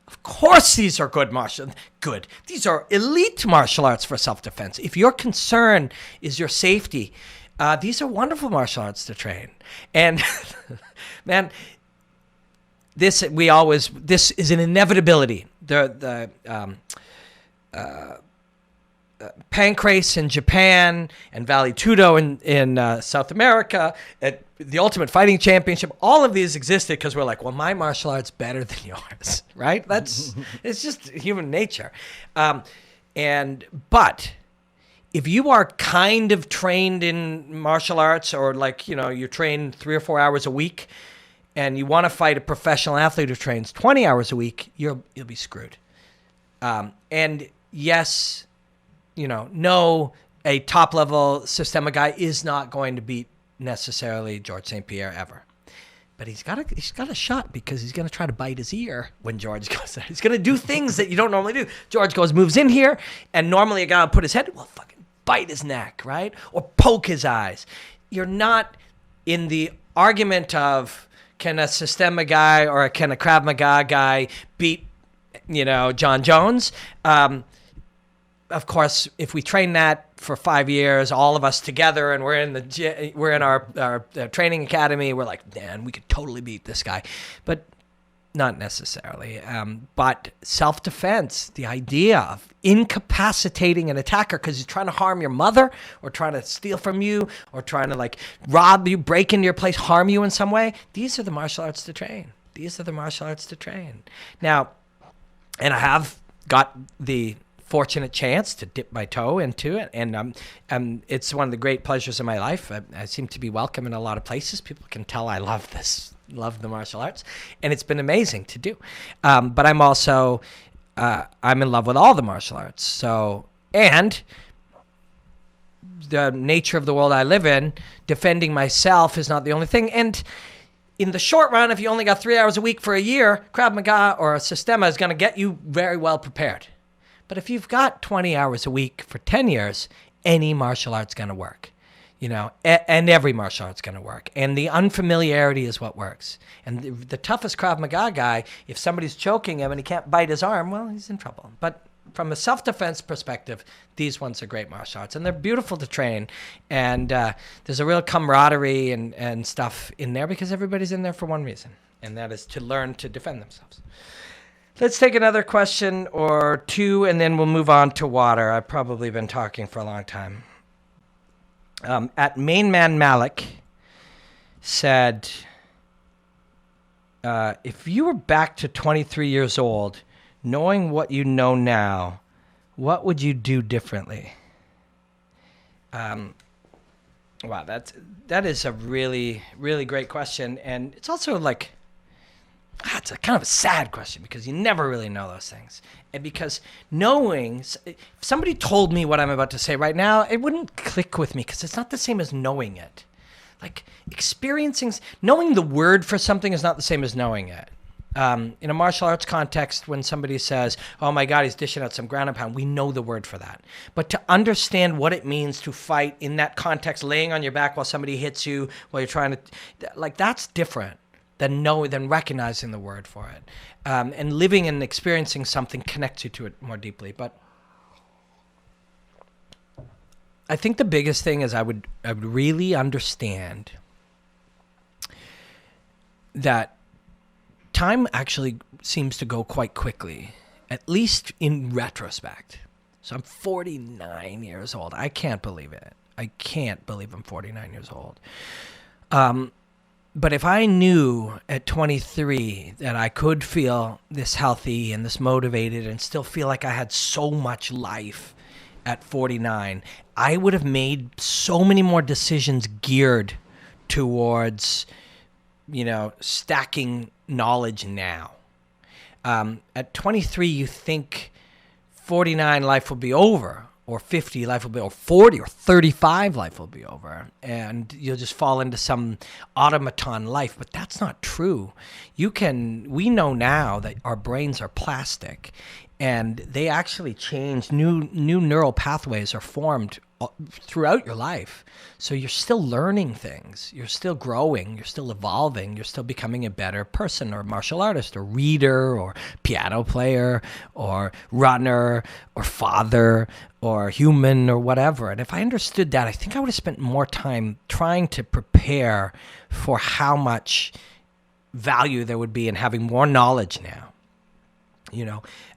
Of course, these are good. These are elite martial arts for self-defense. If your concern is your safety, these are wonderful martial arts to train. And man, this is an inevitability. The Pancrase in Japan and Vale Tudo in South America, at the Ultimate Fighting Championship, all of these existed because we're like, well, my martial art's better than yours, right? It's just human nature. But if you are kind of trained in martial arts, or you train 3 or 4 hours a week, and you want to fight a professional athlete who trains 20 hours a week, you'll be screwed. And yes, no, a top-level Sistema guy is not going to beat necessarily George St. Pierre ever. But he's got a shot, because he's going to try to bite his ear when George goes there. He's going to do things that you don't normally do. George moves in here, and normally a guy will put his head, fucking bite his neck, right? Or poke his eyes. You're not in the argument of, can a Sistema guy or can a Krav Maga guy beat, John Jones? Of course, if we train that for 5 years, all of us together, and we're in our training academy, we're like, man, we could totally beat this guy. But Not necessarily, but self-defense, the idea of incapacitating an attacker because he's trying to harm your mother or trying to steal from you or trying to like rob you, break into your place, harm you in some way. These are the martial arts to train. Now, and I have got the fortunate chance to dip my toe into it, and it's one of the great pleasures of my life. I seem to be welcome in a lot of places. People can tell I love the martial arts, and it's been amazing to do. But I'm also I'm in love with all the martial arts. So, and the nature of the world I live in, defending myself is not the only thing. And in the short run, if you only got 3 hours a week for a year, Krav Maga or a Sistema is going to get you very well prepared. But if you've got 20 hours a week for 10 years, any martial art's going to work, and every martial art's going to work. And the unfamiliarity is what works. And the toughest Krav Maga guy, if somebody's choking him and he can't bite his arm, well, he's in trouble. But from a self-defense perspective, these ones are great martial arts, and they're beautiful to train. And there's a real camaraderie and stuff in there because everybody's in there for one reason, and that is to learn to defend themselves. Let's take another question or two, and then we'll move on to water. I've probably been talking for a long time. At Mainman Malik said, if you were back to 23 years old, knowing what you know now, what would you do differently? Wow, that is a really, really great question. And it's also like, it's a kind of a sad question because you never really know those things. And because if somebody told me what I'm about to say right now, it wouldn't click with me because it's not the same as knowing it. Like knowing the word for something is not the same as knowing it. In a martial arts context, when somebody says, oh my God, he's dishing out some ground and pound, we know the word for that. But to understand what it means to fight in that context, laying on your back while somebody hits you, while you're trying to, that's different than recognizing the word for it. And living and experiencing something connects you to it more deeply. But I think the biggest thing is I would really understand that time actually seems to go quite quickly, at least in retrospect. So I'm 49 years old. I can't believe it. I can't believe I'm 49 years old. But if I knew at 23 that I could feel this healthy and this motivated and still feel like I had so much life at 49, I would have made so many more decisions geared towards, stacking knowledge now. At 23, you think 49 life will be over, or 50 life will be, or 40 or 35 life will be over, and you'll just fall into some automaton life. But that's not true. We know now that our brains are plastic, and they actually change. New neural pathways are formed throughout your life. So you're still learning things. You're still growing. You're still evolving. You're still becoming a better person or martial artist or reader or piano player or runner or father or human or whatever. And if I understood that, I think I would have spent more time trying to prepare for how much value there would be in having more knowledge now.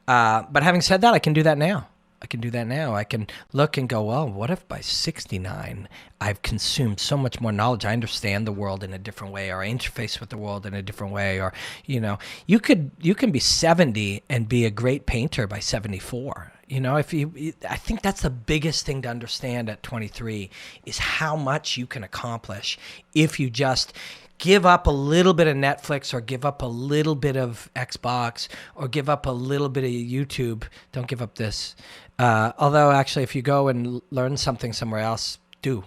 But having said that, I can do that now. I can look and go, well, what if by 69 I've consumed so much more knowledge? I understand the world in a different way, or I interface with the world in a different way, or, you can be 70 and be a great painter by 74. I think that's the biggest thing to understand at 23 is how much you can accomplish if you just give up a little bit of Netflix or give up a little bit of Xbox or give up a little bit of YouTube. Don't give up this. Although actually, if you go and learn something somewhere else, do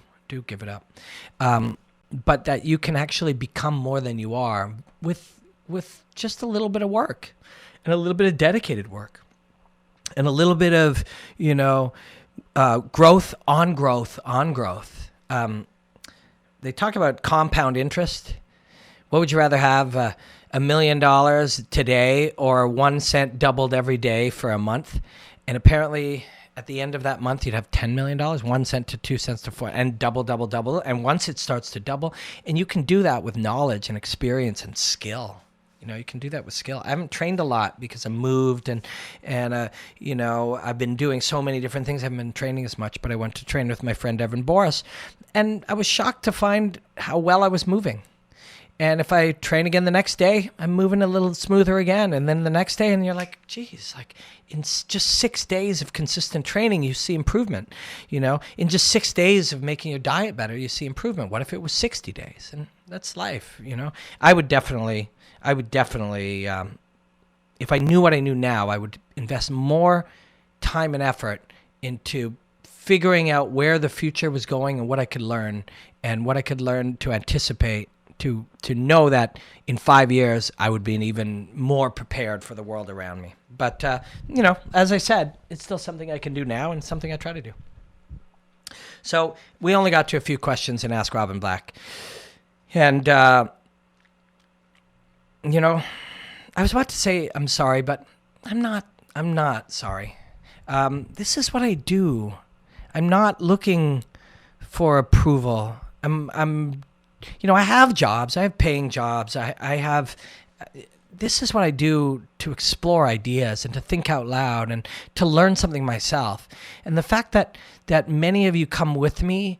give it up. But that you can actually become more than you are with just a little bit of work and a little bit of dedicated work and a little bit of, growth on growth on growth. They talk about compound interest. What would you rather have, $1 million today or 1 cent doubled every day for a month? And apparently at the end of that month, you'd have $10 million, 1 cent to 2 cents to 4, and double. And once it starts to double, and you can do that with knowledge and experience and skill. You know, you can do that with skill. I haven't trained a lot because I moved and you know, I've been doing so many different things. I haven't been training as much, but I went to train with my friend Evan Boris, and I was shocked to find how well I was moving. And if I train again the next day, I'm moving a little smoother again. And then the next day, and you're like, geez, like in just 6 days of consistent training, you see improvement. You know, in just 6 days of making your diet better, you see improvement. What if it was 60 days? And that's life, you know. I would definitely, if I knew what I knew now, I would invest more time and effort into figuring out where the future was going and what I could learn to anticipate, to know that in 5 years I would be even more prepared for the world around me. But, you know, as I said, it's still something I can do now and something I try to do. So we only got to a few questions in Ask Robin Black. And, you know, I was about to say I'm sorry, but I'm not sorry. This is what I do. I'm not looking for approval. You know, I have jobs. I have paying jobs. This is what I do to explore ideas and to think out loud and to learn something myself. And the fact that many of you come with me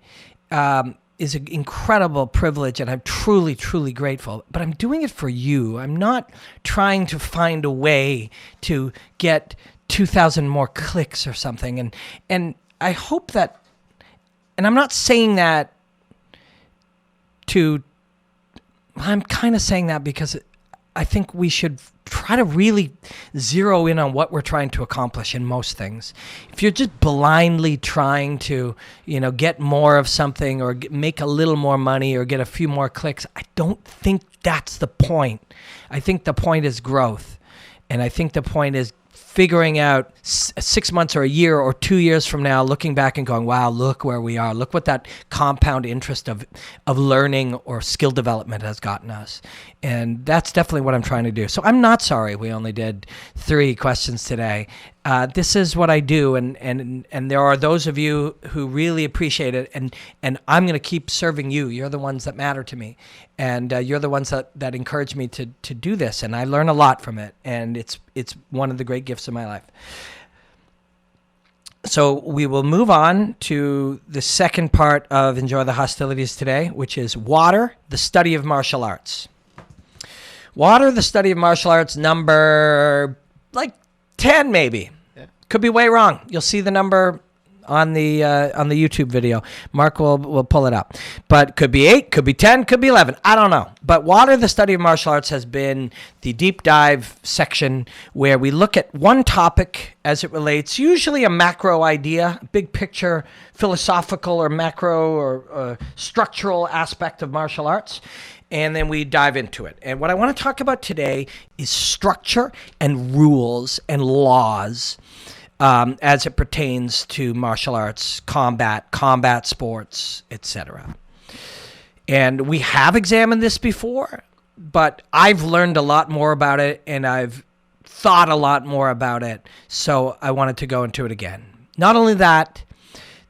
is an incredible privilege, and I'm truly, truly grateful. But I'm doing it for you. I'm not trying to find a way to get 2,000 more clicks or something. And I hope that, and I'm not saying that I'm kind of saying that because I think we should try to really zero in on what we're trying to accomplish in most things. If you're just blindly trying to, you know, get more of something or make a little more money or get a few more clicks, I don't think that's the point. I think the point is growth. And I think the point is figuring out 6 months or a year or 2 years from now, looking back and going, wow, look where we are. Look what that compound interest of learning or skill development has gotten us. And that's definitely what I'm trying to do. So I'm not sorry we only did 3 questions today. This is what I do, and there are those of you who really appreciate it, and I'm going to keep serving you. You're the ones that matter to me, and you're the ones that encourage me to do this, and I learn a lot from it, and it's one of the great gifts of my life. So we will move on to the second part of Enjoy the Hostilities today, which is water, the study of martial arts. Water, the study of martial arts, number like 10 maybe. Could be way wrong. You'll see the number on the YouTube video. Mark will pull it up. But could be 8, could be 10, could be 11. I don't know. But Water, the Study of Martial Arts, has been the deep dive section where we look at one topic as it relates, usually a macro idea, big picture, philosophical or macro or structural aspect of martial arts. And then we dive into it. And what I want to talk about today is structure and rules and laws as it pertains to martial arts, combat sports, etc. And we have examined this before, but I've learned a lot more about it, and I've thought a lot more about it, so I wanted to go into it again. Not only that,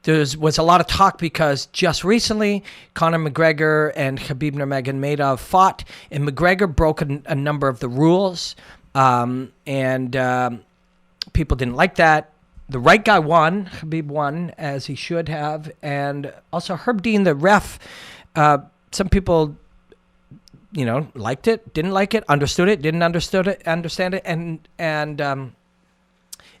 there was a lot of talk because just recently, Conor McGregor and Khabib Nurmagomedov fought, and McGregor broke a number of the rules, and people didn't like that. The right guy won. Khabib won, as he should have. And also Herb Dean, the ref, some people, you know, liked it, didn't like it, understood it, didn't understand it.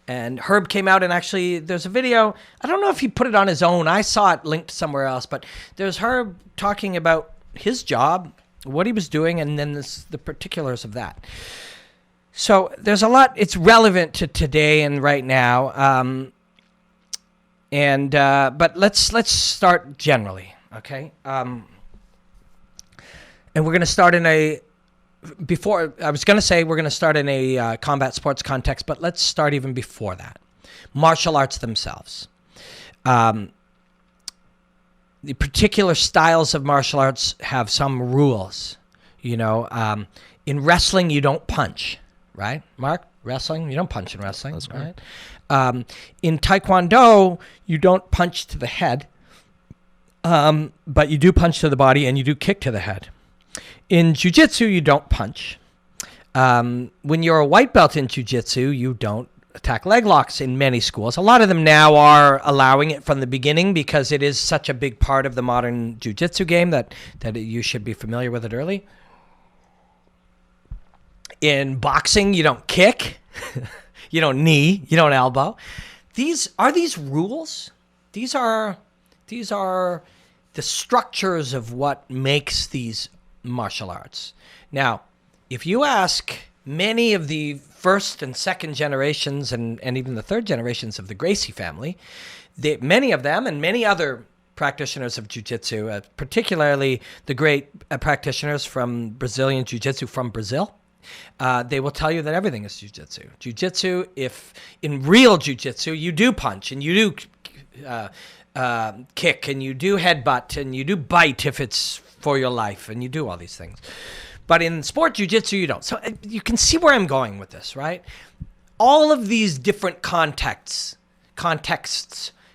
And Herb came out, and actually there's a video. I don't know if he put it on his own. I saw it linked somewhere else. But there's Herb talking about his job, what he was doing, and then the particulars of that. So there's a lot. It's relevant to today and right now. But let's start generally, okay? And we're going to start in a. Before I was going to say we're going to start in a combat sports context, but let's start even before that. Martial arts themselves. The particular styles of martial arts have some rules. You know, in wrestling, you don't punch. Right, Mark? Wrestling, you don't punch in wrestling. That's right. In Taekwondo, you don't punch to the head, but you do punch to the body and you do kick to the head. In Jiu-Jitsu, you don't punch. When you're a white belt in jiu-jitsu, you don't attack leg locks in many schools. A lot of them now are allowing it from the beginning because it is such a big part of the modern jiu-jitsu game that you should be familiar with it early. In boxing, you don't kick, you don't knee, you don't elbow. These rules? These are the structures of what makes these martial arts. Now, if you ask many of the first and second generations and even the third generations of the Gracie family, many of them and many other practitioners of jiu-jitsu, particularly the great practitioners from Brazilian jiu-jitsu from Brazil, they will tell you that everything is jiu-jitsu. Jiu-jitsu, if in real jiu-jitsu, you do punch and you do kick and you do headbutt and you do bite if it's for your life and you do all these things. But in sport jiu-jitsu, you don't. So you can see where I'm going with this, right? All of these different contexts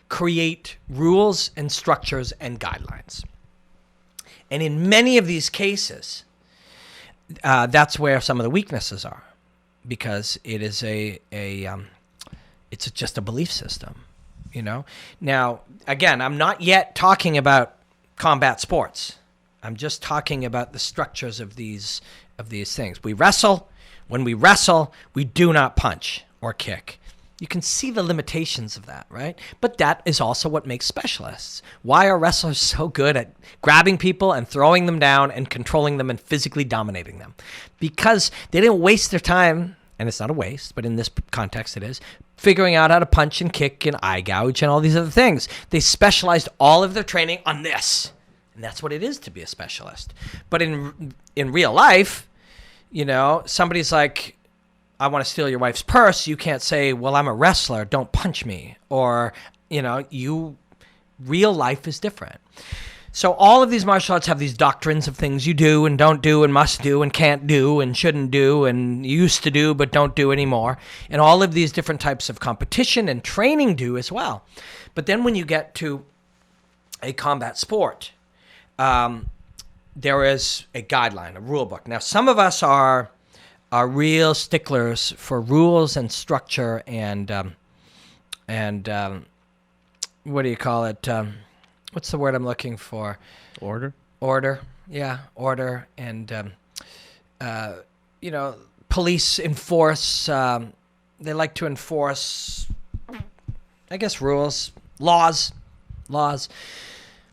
create rules and structures and guidelines. And in many of these cases, that's where some of the weaknesses are, because it is it's just a belief system, you know? Now, again, I'm not yet talking about combat sports. I'm just talking about the structures of these things. We wrestle. When we wrestle, we do not punch or kick. You can see the limitations of that, right? But that is also what makes specialists. Why are wrestlers so good at grabbing people and throwing them down and controlling them and physically dominating them? Because they didn't waste their time, and it's not a waste, but in this context it is, figuring out how to punch and kick and eye gouge and all these other things. They specialized all of their training on this. And that's what it is to be a specialist. But in real life, you know, somebody's like, I want to steal your wife's purse. You can't say, well, I'm a wrestler, don't punch me. Or, you know, real life is different. So all of these martial arts have these doctrines of things you do and don't do and must do and can't do and shouldn't do and used to do but don't do anymore. And all of these different types of competition and training do as well. But then when you get to a combat sport, there is a guideline, a rule book. Now, some of us are real sticklers for rules and structure and what do you call it? What's the word I'm looking for? Order. Yeah, order. And you know, police enforce. They like to enforce, I guess, rules, laws.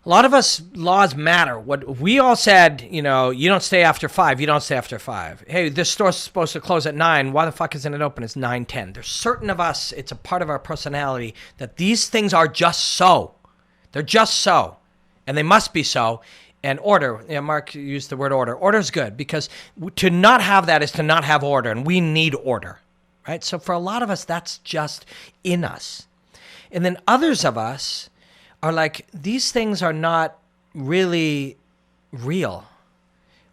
A lot of us, laws matter. What we all said, you know, you don't stay after 5. You don't stay after 5. Hey, this store's supposed to close at 9. Why the fuck isn't it open? It's 9:10. There's certain of us, it's a part of our personality that these things are just so. They're just so. And they must be so. And order, you know, Mark used the word order. Order is good because to not have that is to not have order. And we need order, right? So for a lot of us, that's just in us. And then others of us are like, these things are not really real.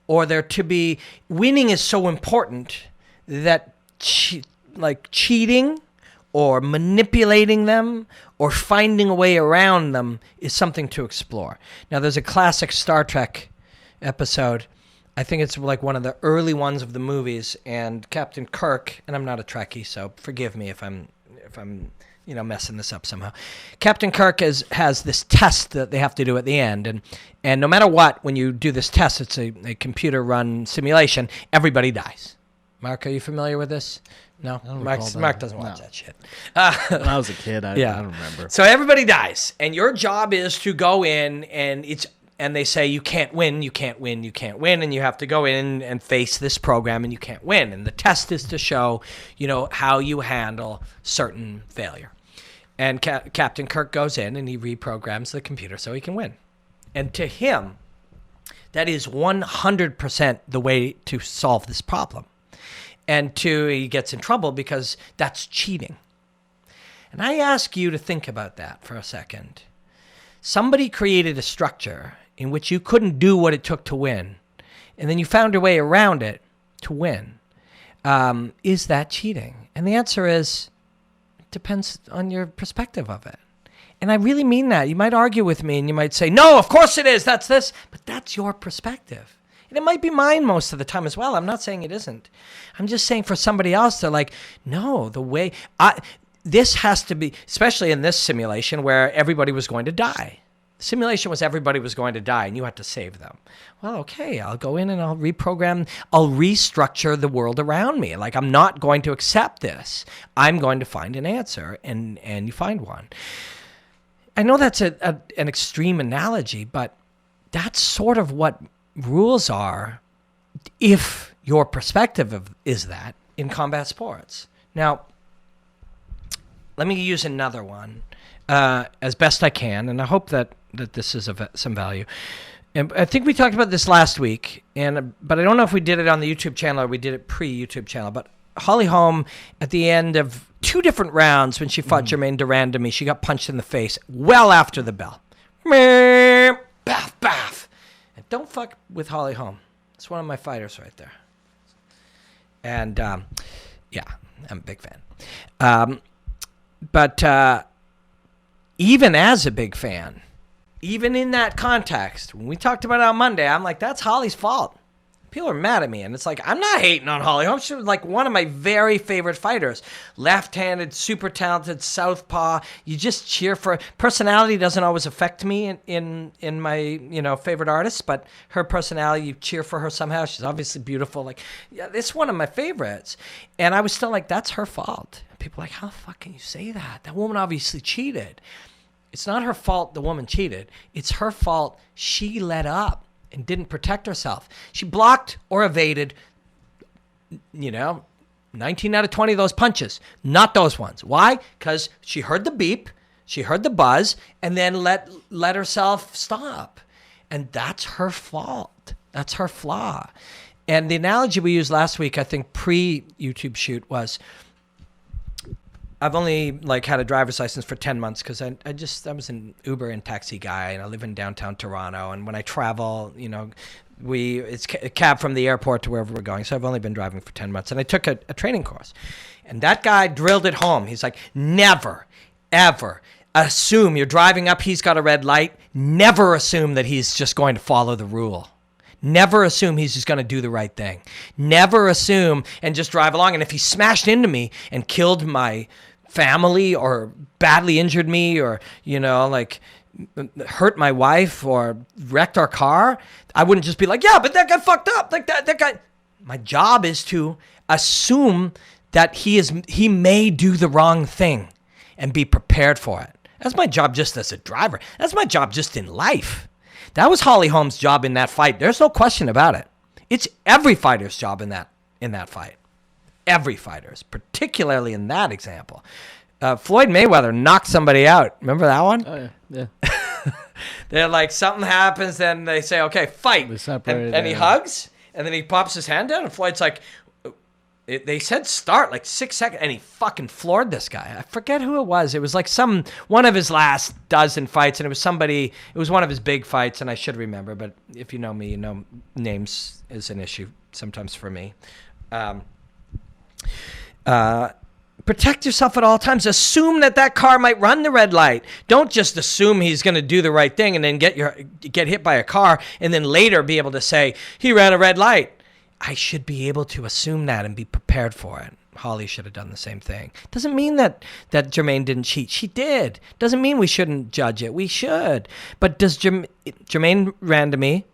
Or they're to be, winning is so important that cheating or manipulating them or finding a way around them is something to explore. Now, there's a classic Star Trek episode. I think it's like one of the early ones of the movies, and Captain Kirk, and I'm not a Trekkie, so forgive me if I'm you know, messing this up somehow. Captain Kirk has this test that they have to do at the end, and no matter what, when you do this test, it's a computer-run simulation. Everybody dies. Mark, are you familiar with this? No, Mark doesn't watch that shit. When I was a kid, I don't remember. So everybody dies, and your job is to go in, and they say you can't win, and you have to go in and face this program, and you can't win. And the test is to show, you know, how you handle certain failure. And Captain Kirk goes in and he reprograms the computer so he can win. And to him, that is 100% the way to solve this problem. And he gets in trouble because that's cheating. And I ask you to think about that for a second. Somebody created a structure in which you couldn't do what it took to win, and then you found a way around it to win. Is that cheating? And the answer is, it depends on your perspective of it. And I really mean that. You might argue with me and you might say, no, of course it is. That's this. But that's your perspective. And it might be mine most of the time as well. I'm not saying it isn't. I'm just saying for somebody else, they're like, no, this has to be, especially in this simulation where everybody was going to die. The simulation was everybody was going to die and you had to save them. Well, okay, I'll go in and I'll restructure the world around me. Like, I'm not going to accept this. I'm going to find an answer, and you find one. I know that's an extreme analogy, but that's sort of what rules are if your perspective is that in combat sports. Now, let me use another one as best I can, and I hope that this is of some value. And I think we talked about this last week, but I don't know if we did it on the YouTube channel or we did it pre-YouTube channel. But Holly Holm, at the end of 2 different rounds when she fought Germaine Durand-Demi, she got punched in the face well after the bell. Baff, baff. And don't fuck with Holly Holm. It's one of my fighters right there. And, yeah, I'm a big fan. But even as a big fan, even in that context, when we talked about it on Monday, I'm like, that's Holly's fault. People are mad at me, and it's like, I'm not hating on Holly Holm. She was like one of my very favorite fighters. Left-handed, super talented, southpaw. You just cheer for her. Personality doesn't always affect me in my favorite artists, but her personality, you cheer for her somehow. She's obviously beautiful. Like, yeah, it's one of my favorites. And I was still like, that's her fault. People are like, how the fuck can you say that? That woman obviously cheated. It's not her fault the woman cheated. It's her fault she let up and didn't protect herself. She blocked or evaded, 19 out of 20 of those punches. Not those ones. Why? Because she heard the beep, she heard the buzz, and then let herself stop. And that's her fault. That's her flaw. And the analogy we used last week, I think pre-YouTube shoot, was I've only had a driver's license for 10 months because I was an Uber and taxi guy, and I live in downtown Toronto. And when I travel, it's a cab from the airport to wherever we're going. So I've only been driving for 10 months. And I took a training course. And that guy drilled it home. He's like, never, ever assume you're driving up, he's got a red light. Never assume that he's just going to follow the rule. Never assume he's just going to do the right thing. Never assume and just drive along. And if he smashed into me and killed my family or badly injured me or, hurt my wife or wrecked our car, I wouldn't just be like, yeah, but that guy fucked up. Like that guy. My job is to assume that he may do the wrong thing and be prepared for it. That's my job just as a driver. That's my job just in life. That was Holly Holm's job in that fight. There's no question about it. It's every fighter's job in that fight. Every fighter's, particularly in that example. Floyd Mayweather knocked somebody out. Remember that one? Oh, yeah. They're like, something happens, then they say, okay, fight. And he hugs, and then he pops his hand down, and Floyd's like, they said start, 6 seconds, and he fucking floored this guy. I forget who it was. It was one of his last dozen fights, and it was one of his big fights, and I should remember, but if you know me, names is an issue sometimes for me. Protect yourself at all times. Assume that car might run the red light. Don't just assume he's going to do the right thing and then get hit by a car and then later be able to say, he ran a red light. I should be able to assume that and be prepared for it. Holly should have done the same thing. Doesn't mean that Germaine didn't cheat. She did. Doesn't mean we shouldn't judge it. We should. But does Germaine Durand-Demi,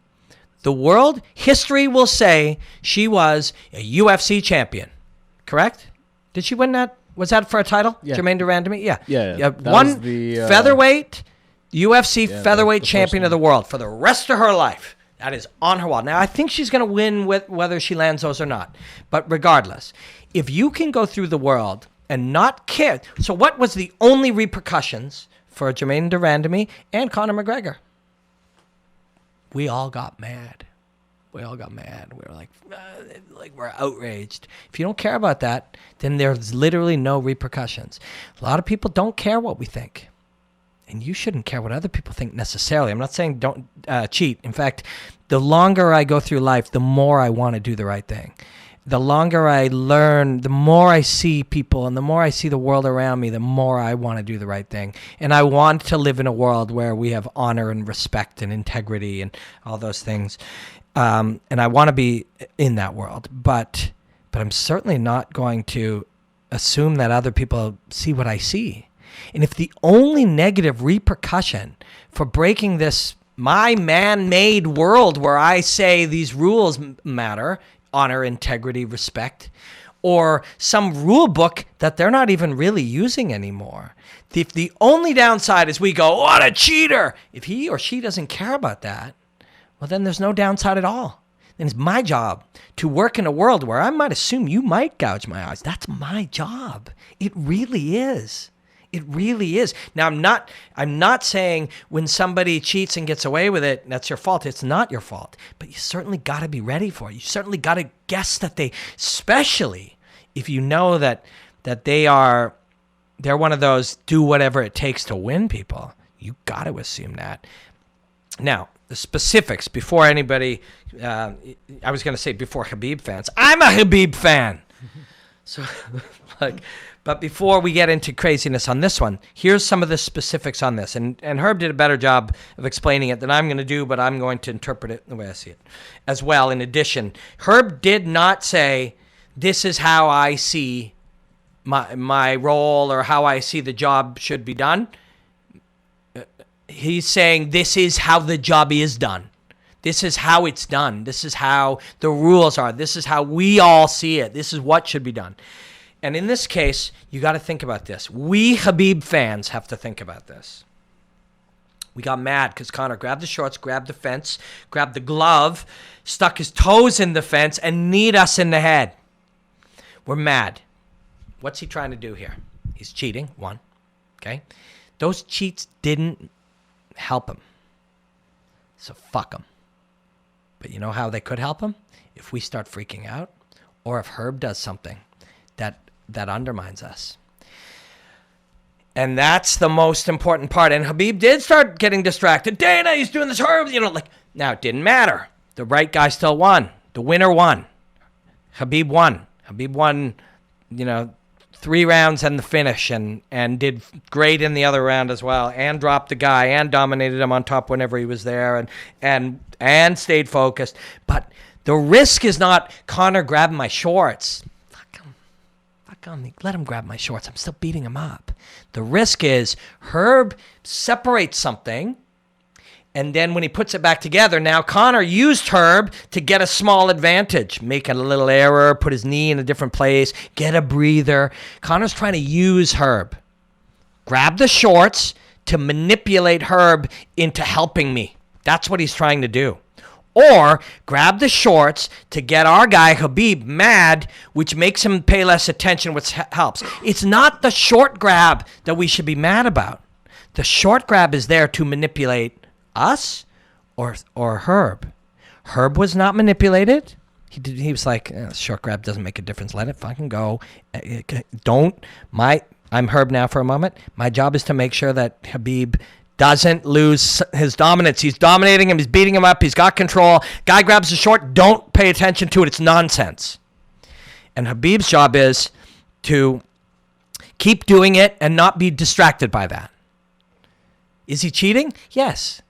the world history will say she was a UFC champion. Correct? Did she win that? Was that for a title? Yeah. Germaine Durand-Demi? Yeah. Yeah. One featherweight, UFC featherweight champion of the world for the rest of her life. That is on her wall. Now, I think she's going to win with whether she lands those or not. But regardless, if you can go through the world and not care. So what was the only repercussions for Germaine Durand-Demi and Conor McGregor? We all got mad. We all got mad. We were like we're outraged. If you don't care about that, then there's literally no repercussions. A lot of people don't care what we think. And you shouldn't care what other people think necessarily. I'm not saying don't cheat. In fact, the longer I go through life, the more I want to do the right thing. The longer I learn, the more I see people and the more I see the world around me, the more I want to do the right thing. And I want to live in a world where we have honor and respect and integrity and all those things. And I want to be in that world, but I'm certainly not going to assume that other people see what I see. And if the only negative repercussion for breaking this, my man-made world where I say these rules matter, honor, integrity, respect, or some rule book that they're not even really using anymore. If the only downside is we go, what a cheater, if he or she doesn't care about that, well, then there's no downside at all. Then it's my job to work in a world where I might assume you might gouge my eyes. That's my job. It really is. It really is. Now, I'm not saying when somebody cheats and gets away with it, that's your fault. It's not your fault. But you certainly got to be ready for it. You certainly got to guess that they, especially if you know that they're one of those do whatever it takes to win people. You got to assume that. Now, the specifics before anybody, I was going to say before Khabib fans. I'm a Khabib fan. So, but before we get into craziness on this one, here's some of the specifics on this. And Herb did a better job of explaining it than I'm going to do, but I'm going to interpret it the way I see it as well. In addition, Herb did not say, this is how I see my role or how I see the job should be done. He's saying this is how the job is done. This is how it's done. This is how the rules are. This is how we all see it. This is what should be done. And in this case, you got to think about this. We Khabib fans have to think about this. We got mad because Conor grabbed the shorts, grabbed the fence, grabbed the glove, stuck his toes in the fence, and kneed us in the head. We're mad. What's he trying to do here? He's cheating, one. Okay? Those cheats didn't help him. So fuck him. But you know how they could help him? If we start freaking out or if Herb does something that undermines us. And that's the most important part. And Khabib did start getting distracted. Dana, he's doing this Herb, now it didn't matter. The right guy still won. The winner won. Khabib won. Khabib won, 3 rounds and the finish and did great in the other round as well and dropped the guy and dominated him on top whenever he was there and stayed focused. But the risk is not Conor grabbing my shorts. Fuck him. Let him grab my shorts. I'm still beating him up. The risk is Herb separates something, and then when he puts it back together, now Conor used Herb to get a small advantage, make a little error, put his knee in a different place, get a breather. Conor's trying to use Herb. Grab the shorts to manipulate Herb into helping me. That's what he's trying to do. Or grab the shorts to get our guy Khabib mad, which makes him pay less attention, which helps. It's not the short grab that we should be mad about. The short grab is there to manipulate us or Herb. Herb was not manipulated. He was like, short grab doesn't make a difference. Let it fucking go. I'm Herb now for a moment. My job is to make sure that Khabib doesn't lose his dominance. He's dominating him. He's beating him up. He's got control. Guy grabs the short. Don't pay attention to it. It's nonsense. And Khabib's job is to keep doing it and not be distracted by that. Is he cheating? Yes.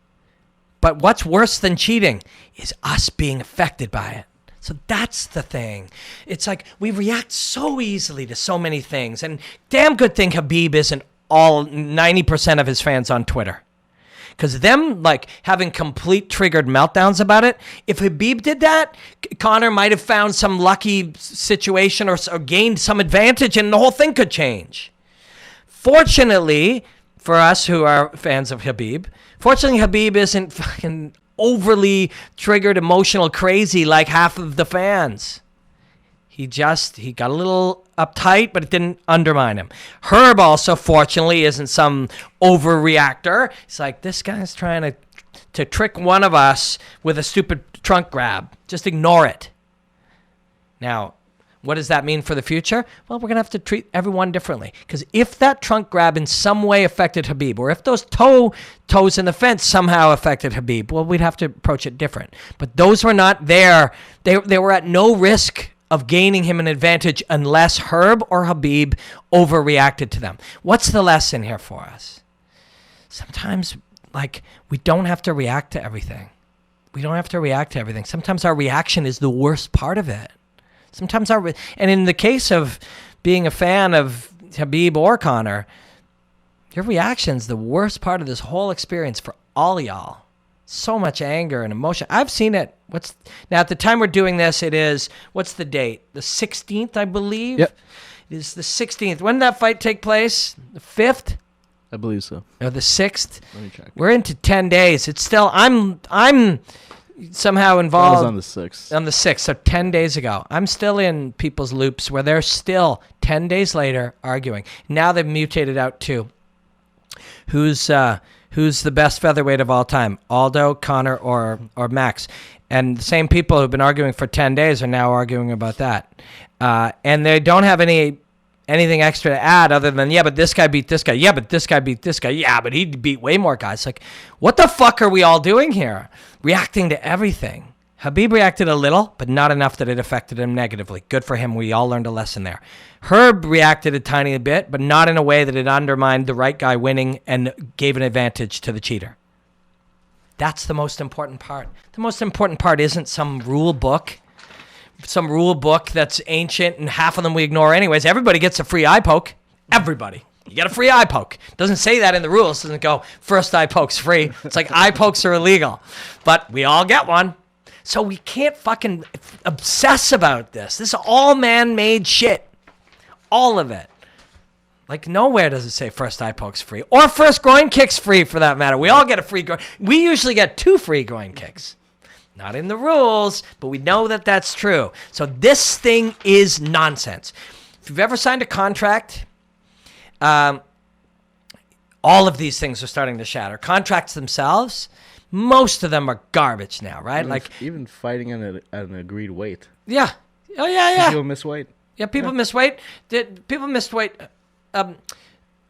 But what's worse than cheating is us being affected by it. So that's the thing. It's like we react so easily to so many things. And damn good thing Khabib isn't all 90% of his fans on Twitter. Because them having complete triggered meltdowns about it, if Khabib did that, Conor might have found some lucky situation or gained some advantage and the whole thing could change. Fortunately, for us who are fans of Khabib, Khabib isn't fucking overly triggered, emotional, crazy like half of the fans. He got a little uptight, but it didn't undermine him. Herb also, fortunately, isn't some overreactor. It's like, this guy's trying to trick one of us with a stupid trunk grab. Just ignore it. Now, what does that mean for the future? Well, we're going to have to treat everyone differently. Because if that trunk grab in some way affected Khabib, or if those toes in the fence somehow affected Khabib, well, we'd have to approach it different. But those were not there. They were at no risk of gaining him an advantage unless Herb or Khabib overreacted to them. What's the lesson here for us? Sometimes, we don't have to react to everything. We don't have to react to everything. Sometimes our reaction is the worst part of it. Sometimes and in the case of being a fan of Khabib or Conor, your reaction's the worst part of this whole experience for all y'all. So much anger and emotion. I've seen it. Now at the time we're doing this, it is, what's the date? The 16th, I believe. Yep. It is the 16th. When did that fight take place? The 5th? I believe so. Or the 6th? Let me check. We're into 10 days. It's still, I'm somehow involved. That was on the 6th. On the 6th, so 10 days ago. I'm still in people's loops where they're still 10 days later arguing. Now they've mutated out to who's the best featherweight of all time, Aldo, Conor, or Max. And the same people who've been arguing for 10 days are now arguing about that. And they don't have anything extra to add other than, yeah, but this guy beat this guy. Yeah, but this guy beat this guy. Yeah, but he beat way more guys. Like, what the fuck are we all doing here? Reacting to everything. Khabib reacted a little, but not enough that it affected him negatively. Good for him. We all learned a lesson there. Herb reacted a tiny bit, but not in a way that it undermined the right guy winning and gave an advantage to the cheater. That's the most important part. The most important part isn't some rule book that's ancient and half of them we ignore anyways. Everybody gets a free eye poke. Everybody. You get a free eye poke. Doesn't say that in the rules. Doesn't go, first eye poke's free. It's like eye pokes are illegal. But we all get one. So we can't fucking obsess about this. This is all man-made shit. All of it. Like, nowhere does it say first eye poke's free. Or first groin kick's free, for that matter. We all get a free groin. We usually get 2 free groin kicks. Not in the rules, but we know that that's true. So this thing is nonsense. If you've ever signed a contract, all of these things are starting to shatter. Contracts themselves, most of them are garbage now, right? Even fighting at an agreed weight. Yeah. Oh, yeah. People miss weight. Yeah, people miss weight. People missed weight.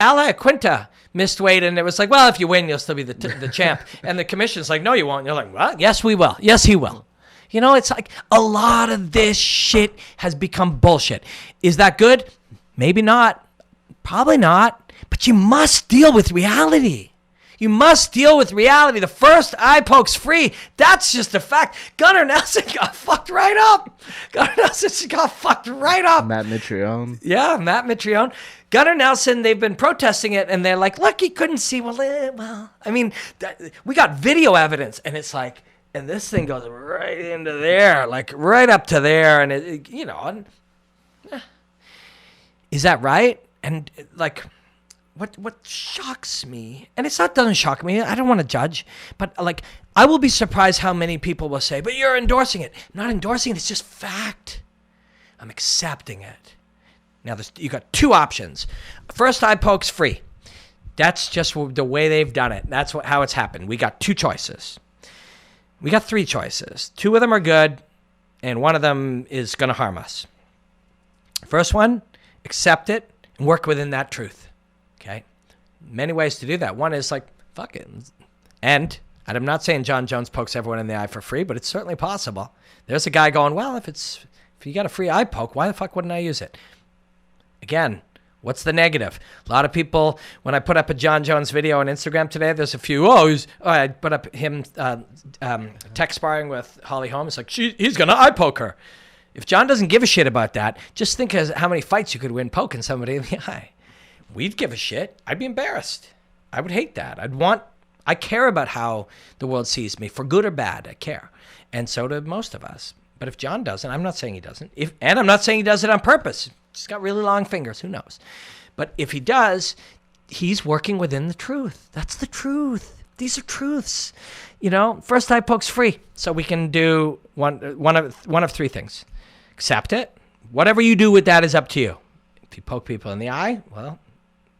Ala Quinta missed weight, and it was like, well, if you win, you'll still be the champ. And the commission's like, no, you won't. And you're like, what? Yes, we will. Yes, he will. You know, it's like a lot of this shit has become bullshit. Is that good? Maybe not. Probably not. But you must deal with reality. You must deal with reality. The first eye poke's free. That's just a fact. Gunnar Nelson got fucked right up. Matt Mitrione. Yeah, Matt Mitrione. Gunnar Nelson, they've been protesting it, and they're like, look, he couldn't see. Well, I mean, we got video evidence, and it's like, and this thing goes right into there, like right up to there, and is that right? And like, what shocks me, and doesn't shock me, I don't want to judge, but like, I will be surprised how many people will say, but you're endorsing it. I'm not endorsing it, it's just fact. I'm accepting it. Now, you got 2 options. First eye poke's free. That's just the way they've done it. That's how it's happened. We got 2 choices. We got 3 choices. 2 of them are good, and one of them is going to harm us. First one, accept it and work within that truth. Okay? Many ways to do that. One is like, fuck it. And I'm not saying John Jones pokes everyone in the eye for free, but it's certainly possible. There's a guy going, well, if you got a free eye poke, why the fuck wouldn't I use it? Again, what's the negative? A lot of people, when I put up a John Jones video on Instagram today, there's a few, I put up him tech sparring with Holly Holm. It's like, he's going to eye poke her. If John doesn't give a shit about that, just think of how many fights you could win poking somebody in the eye. We'd give a shit. I'd be embarrassed. I would hate that. I care about how the world sees me, for good or bad. I care. And so do most of us. But if John doesn't, I'm not saying he doesn't. And I'm not saying he does it on purpose. He's got really long fingers. Who knows? But if he does, he's working within the truth. That's the truth. These are truths. You know, first eye poke's free. So we can do one of 3 things. Accept it. Whatever you do with that is up to you. If you poke people in the eye, well,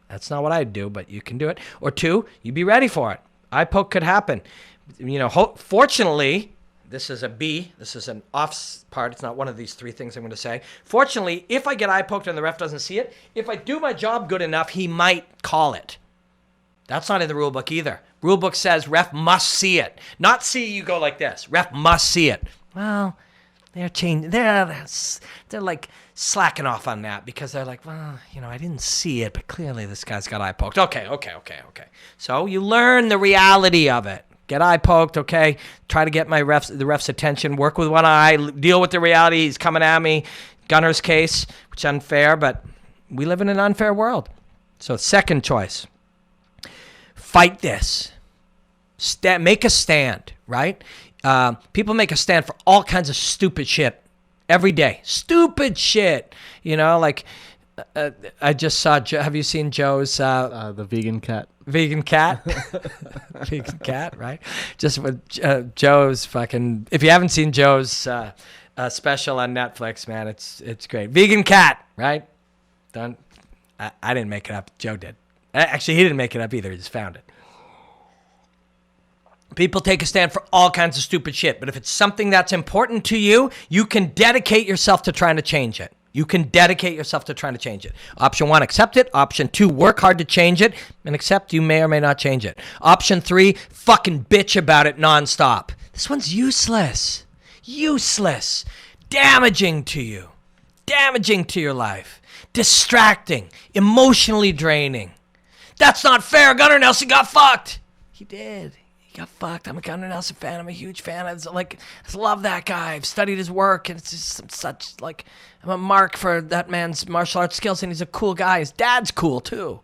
that's not what I'd do, but you can do it. Or 2, you be ready for it. Eye poke could happen. You know, fortunately, this is a B. This is an off part. It's not one of these 3 things I'm going to say. Fortunately, if I get eye poked and the ref doesn't see it, if I do my job good enough, he might call it. That's not in the rule book either. Rule book says ref must see it. Not see you go like this. Ref must see it. Well, they're changing. They're like slacking off on that because they're like, well, you know, I didn't see it, but clearly this guy's got eye poked. Okay. So you learn the reality of it. get eye poked, okay? Try to get the ref's attention, work with one eye, deal with the reality. He's coming at me. Gunner's case, which is unfair, but we live in an unfair world. So second choice, fight this. Make a stand, right? People make a stand for all kinds of stupid shit every day. Stupid shit. You know, like I just saw, have you seen Joe's... the vegan cat. Vegan cat? Vegan cat, right? Just with Joe's fucking... If you haven't seen Joe's special on Netflix, man, it's great. Vegan cat, right? I didn't make it up. Joe did. Actually, he didn't make it up either. He just found it. People take a stand for all kinds of stupid shit, but if it's something that's important to you, you can dedicate yourself to trying to change it. You can dedicate yourself to trying to change it. Option 1, accept it. Option 2, work hard to change it and accept you may or may not change it. Option 3, fucking bitch about it nonstop. This one's useless. Useless. Damaging to you. Damaging to your life. Distracting. Emotionally draining. That's not fair. Gunnar Nelson got fucked. He did. Got fucked. I'm a Conor Nelson fan. I'm a huge fan. I just love that guy. I've studied his work, and it's just such like I'm a mark for that man's martial arts skills, and he's a cool guy. His dad's cool too.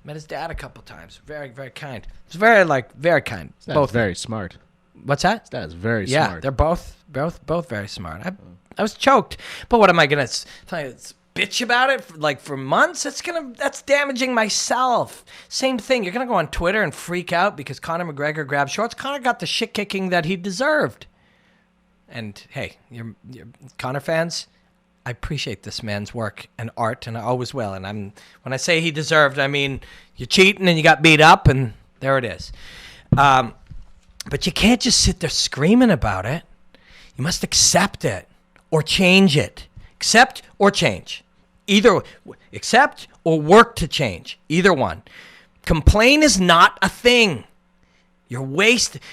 Met his dad a couple times. Very, very kind. He's very kind. His both very smart. What's that? His dad's very smart. smart. Yeah, they're both very smart. I was choked, but what am I gonna bitch about it for months? That's damaging myself. Same thing. You're gonna go on Twitter and freak out because Conor McGregor grabbed shorts. Conor got the shit kicking that he deserved. And hey, you're Conor fans. I appreciate this man's work and art, and I always will. And when I say he deserved, I mean you're cheating and you got beat up, and there it is. But you can't just sit there screaming about it. You must accept it or change it. Accept or change. Either accept or work to change. Either one. Complain is not a thing.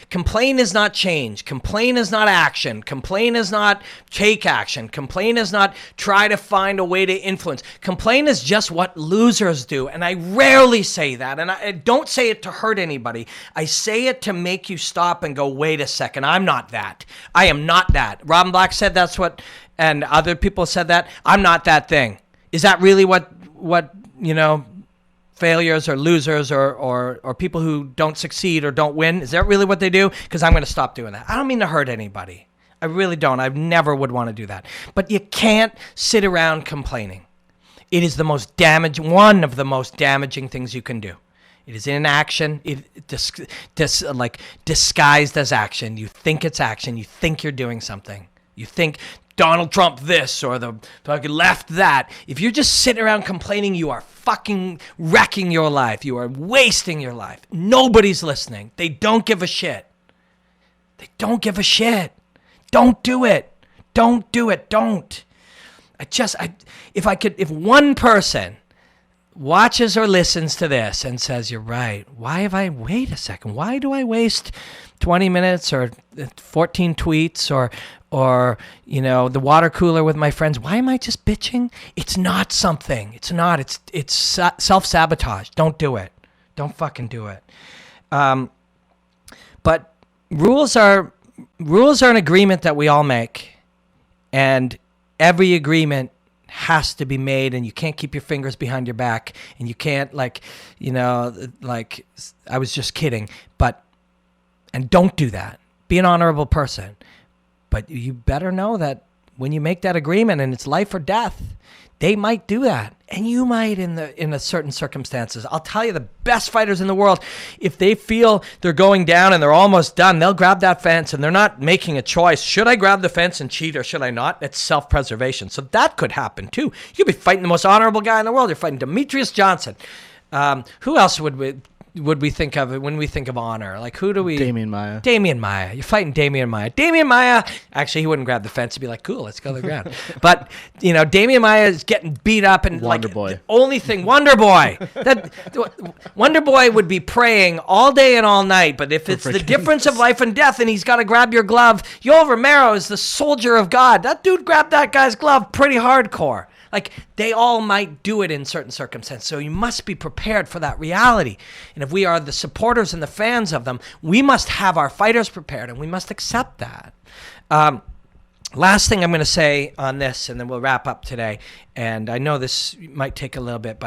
Complain is not change. Complain is not action. Complain is not take action. Complain is not try to find a way to influence. Complain is just what losers do. And I rarely say that. And I don't say it to hurt anybody. I say it to make you stop and go, wait a second. I'm not that. I am not that. Robin Black said that's what, and other people said that. I'm not that thing. Is that really what failures or losers or people who don't succeed or don't win, is that really what they do? Because I'm going to stop doing that. I don't mean to hurt anybody. I really don't. I never would want to do that. But you can't sit around complaining. It is one of the most damaging things you can do. It is inaction, disguised as action. You think it's action. You think you're doing something. You think Donald Trump this or the fucking left that. If you're just sitting around complaining, you are fucking wrecking your life. You are wasting your life. Nobody's listening. They don't give a shit. They don't give a shit. Don't do it. Don't do it. Don't. If one person watches or listens to this and says, you're right, wait a second, why do I waste 20 minutes or 14 tweets or the water cooler with my friends? Why am I just bitching? It's not something. It's not. It's self-sabotage. Don't do it. Don't fucking do it. But rules are an agreement that we all make, and every agreement has to be made, and you can't keep your fingers behind your back, and you can't I was just kidding, and don't do that. Be an honorable person. But you better know that when you make that agreement and it's life or death, they might do that. And you might in a certain circumstances. I'll tell you, the best fighters in the world, if they feel they're going down and they're almost done, they'll grab that fence and they're not making a choice. Should I grab the fence and cheat or should I not? It's self-preservation. So that could happen too. You could be fighting the most honorable guy in the world. You're fighting Demetrius Johnson. Who else would we think of when we think of honor? Like, who do we... Damian Maia. You're fighting Damian Maia. Damian Maia, actually, he wouldn't grab the fence. He'd be like, cool, let's go to the ground. But, Damian Maia is getting beat up and Wonder Boy. The only thing... Wonder Boy. Wonder Boy would be praying all day and all night, but if it's the difference of life and death and he's got to grab your glove, Yoel Romero is the soldier of God. That dude grabbed that guy's glove pretty hardcore. Like, they all might do it in certain circumstances. So you must be prepared for that reality. And if we are the supporters and the fans of them, we must have our fighters prepared, and we must accept that. Last thing I'm going to say on this, and then we'll wrap up today. And I know this might take a little bit,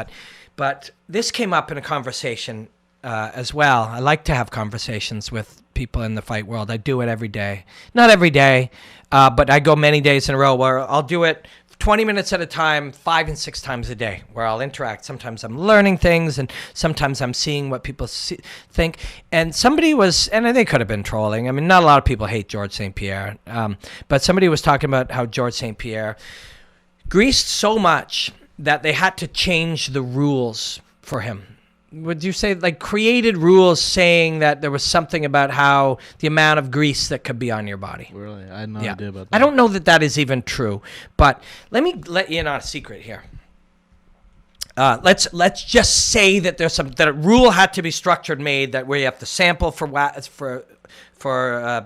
but this came up in a conversation as well. I like to have conversations with people in the fight world. I do it every day. Not every day, but I go many days in a row where I'll do it 20 minutes at a time, 5 and 6 times a day, where I'll interact. Sometimes I'm learning things, and sometimes I'm seeing what people think. And somebody was, and they could have been trolling. I mean, not a lot of people hate George St. Pierre, but somebody was talking about how George St. Pierre greased so much that they had to change the rules for him. Would you say, like, created rules saying that there was something about how the amount of grease that could be on your body? Really? I had no idea about that. I don't know that is even true, but let me let you in on a secret here. Let's just say that that a rule had to be structured, made that where you have to sample for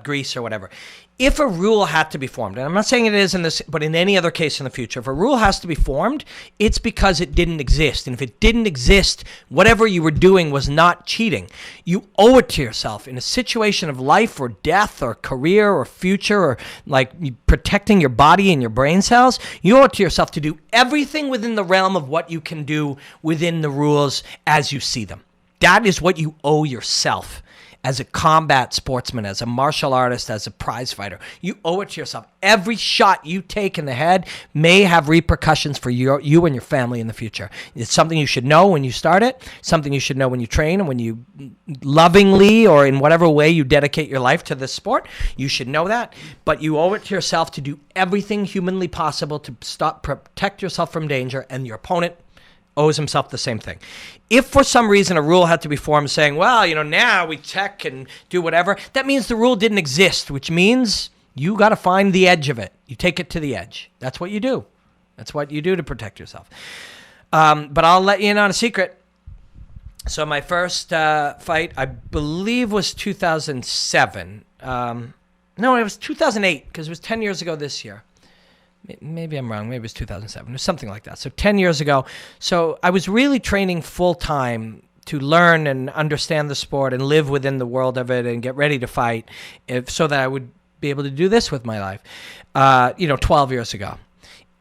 grease or whatever. If a rule had to be formed, and I'm not saying it is in this, but in any other case in the future, if a rule has to be formed, it's because it didn't exist. And if it didn't exist, whatever you were doing was not cheating. You owe it to yourself in a situation of life or death or career or future, or like protecting your body and your brain cells. You owe it to yourself to do everything within the realm of what you can do within the rules as you see them. That is what you owe yourself. As a combat sportsman, as a martial artist, as a prize fighter, you owe it to yourself. Every shot you take in the head may have repercussions for you and your family in the future. It's something you should know when you start it, something you should know when you train, and when you lovingly or in whatever way you dedicate your life to this sport, you should know that. But you owe it to yourself to do everything humanly possible to protect yourself from danger, and your opponent owes himself the same thing. If for some reason a rule had to be formed saying, well, now we check and do whatever, that means the rule didn't exist, which means you got to find the edge of it. You take it to the edge. That's what you do. That's what you do to protect yourself. But I'll let you in on a secret. So my first fight, I believe, was 2007. No, it was 2008, because it was 10 years ago this year. Maybe I'm wrong. Maybe it was 2007 or something like that. So 10 years ago. So I was really training full time to learn and understand the sport and live within the world of it and get ready to fight, so that I would be able to do this with my life, 12 years ago.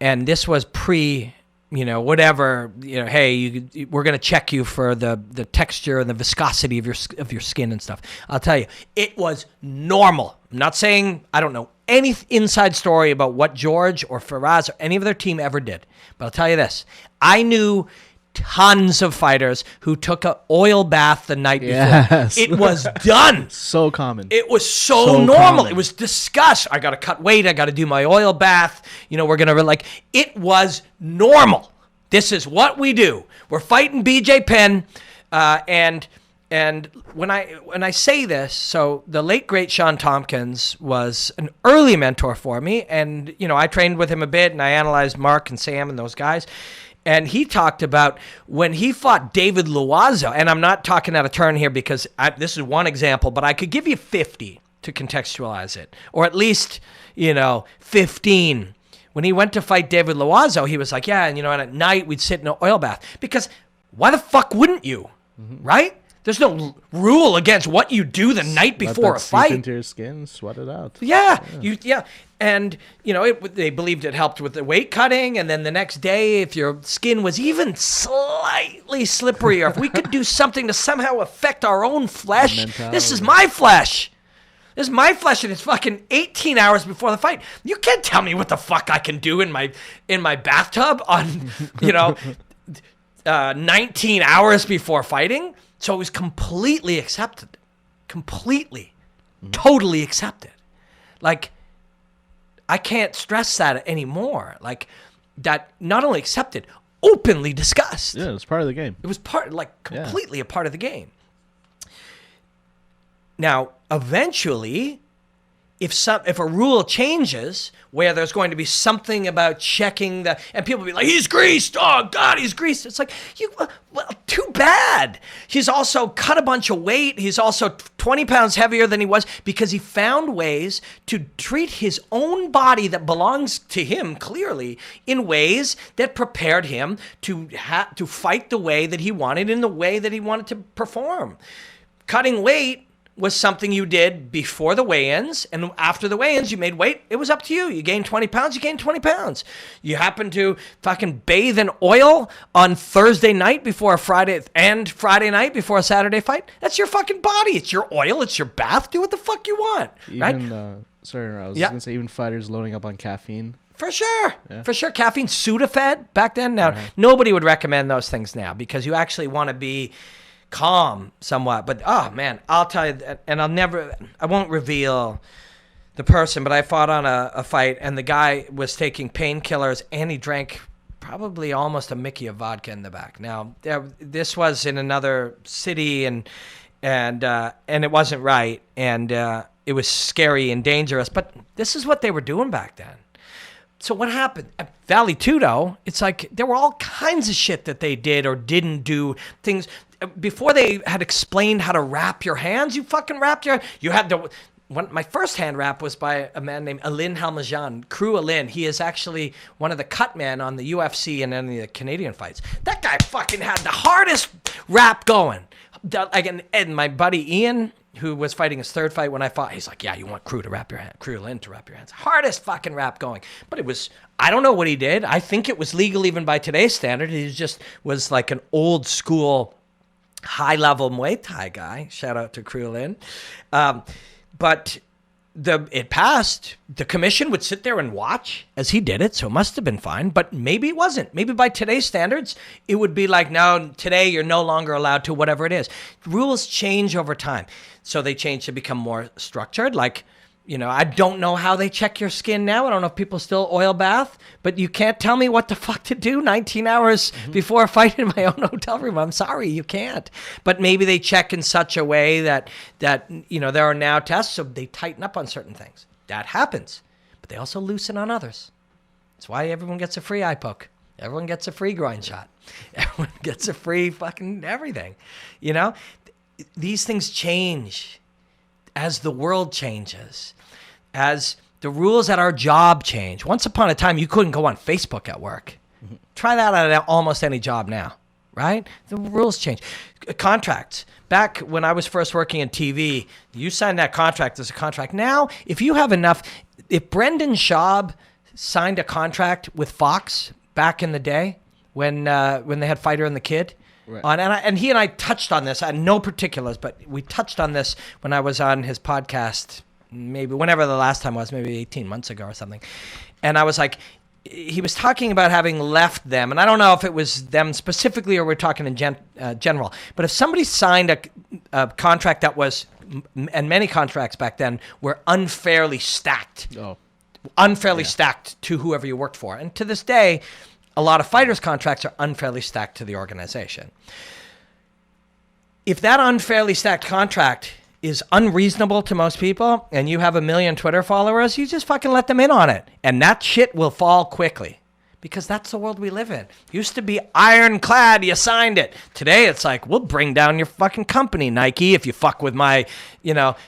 And this was pre, whatever, hey, we're going to check you for the texture and the viscosity of your skin and stuff. I'll tell you, it was normal. I'm not saying I don't know any inside story about what George or Faraz or any of their team ever did. But I'll tell you this. I knew tons of fighters who took an oil bath the night before. It was done. So common. It was so normal. Common. It was discussed. I got to cut weight. I got to do my oil bath. We're going to it was normal. This is what we do. We're fighting BJ Penn, and when I say this, so the late great Sean Tompkins was an early mentor for me, and I trained with him a bit, and I analyzed Mark and Sam and those guys, and he talked about when he fought David Loiseau, and I'm not talking out of turn here because this is one example, but I could give you 50 to contextualize it, or at least 15. When he went to fight David Loiseau, he was like, yeah, and at night we'd sit in an oil bath, because why the fuck wouldn't you, right? There's no rule against what you do the night before a fight. Seep into your skin, sweat it out. Yeah. And they believed it helped with the weight cutting, and then the next day, if your skin was even slightly slippery, or if we could do something to somehow affect our own flesh, this is my flesh. This is my flesh, and it's fucking 18 hours before the fight. You can't tell me what the fuck I can do in my bathtub on 19 hours before fighting. So it was completely accepted. Completely. Totally accepted. Like, I can't stress that anymore. Like, that not only accepted, openly discussed. Yeah, it was part of the game. It was completely a part of the game. Now, eventually, if a rule changes where there's going to be something about checking and people be like, he's greased, oh God, he's greased. It's like, well, too bad. He's also cut a bunch of weight. He's also 20 pounds heavier than he was because he found ways to treat his own body that belongs to him clearly in ways that prepared him to fight the way that he wanted in the way that he wanted to perform. Cutting weight was something you did before the weigh-ins, and after the weigh-ins, you made weight. It was up to you. You gained 20 pounds, you gained 20 pounds. You happen to fucking bathe in oil on Thursday night before a Friday night before a Saturday fight. That's your fucking body. It's your oil. It's your bath. Do what the fuck you want, right? Sorry, I was going to say even fighters loading up on caffeine. For sure. Yeah. For sure. Caffeine, Sudafed back then. Now, nobody would recommend those things now because you actually want to be calm somewhat, but oh man, I'll tell you, and I won't reveal the person, but I fought on a fight and the guy was taking painkillers and he drank probably almost a Mickey of vodka in the back. Now, this was in another city and it wasn't right, and it was scary and dangerous, but this is what they were doing back then. So what happened at Valley Tudo? It's like there were all kinds of shit that they did or didn't do. Things before they had explained how to wrap your hands. You fucking wrapped you had the. My first hand wrap was by a man named Alain Halmajan, Crew Alain. He is actually one of the cut men on the UFC and any of the Canadian fights. That guy fucking had the hardest wrap going. And my buddy Ian, who was fighting his third fight when I fought, he's like, yeah, you want Crew Alain to wrap your hands. Hardest fucking wrap going. But it was, I don't know what he did. I think it was legal even by today's standard. He just was like an old school high-level Muay Thai guy. Shout out to Crew Alain. But it passed. The commission would sit there and watch as he did it, so it must have been fine. But maybe it wasn't. Maybe by today's standards, it would be like, no, today you're no longer allowed to, whatever it is. Rules change over time. So they change to become more structured. Like, I don't know how they check your skin now. I don't know if people still oil bath, but you can't tell me what the fuck to do 19 hours before a fight in my own hotel room. I'm sorry, you can't. But maybe they check in such a way that there are now tests, so they tighten up on certain things. That happens. But they also loosen on others. That's why everyone gets a free eye poke. Everyone gets a free groin shot. Everyone gets a free fucking everything. These things change as the world changes, as the rules at our job change. Once upon a time, you couldn't go on Facebook at work. Try that at almost any job now, right? The rules change. Contracts. Back when I was first working in TV, you signed that contract as a contract. Now, if Brendan Schaub signed a contract with Fox back in the day when they had Fighter and the Kid, right. And he and I touched on this. I had no particulars, but we touched on this when I was on his podcast, maybe whenever the last time was, maybe 18 months ago or something. And I was like, he was talking about having left them, and I don't know if it was them specifically or we're talking in general, but if somebody signed a contract that was, and many contracts back then were unfairly stacked, stacked to whoever you worked for. And to this day, a lot of fighters' contracts are unfairly stacked to the organization. If that unfairly stacked contract is unreasonable to most people and you have 1 million Twitter followers, you just fucking let them in on it. And that shit will fall quickly because that's the world we live in. Used to be ironclad, you signed it. Today it's like, we'll bring down your fucking company, Nike, if you fuck with my,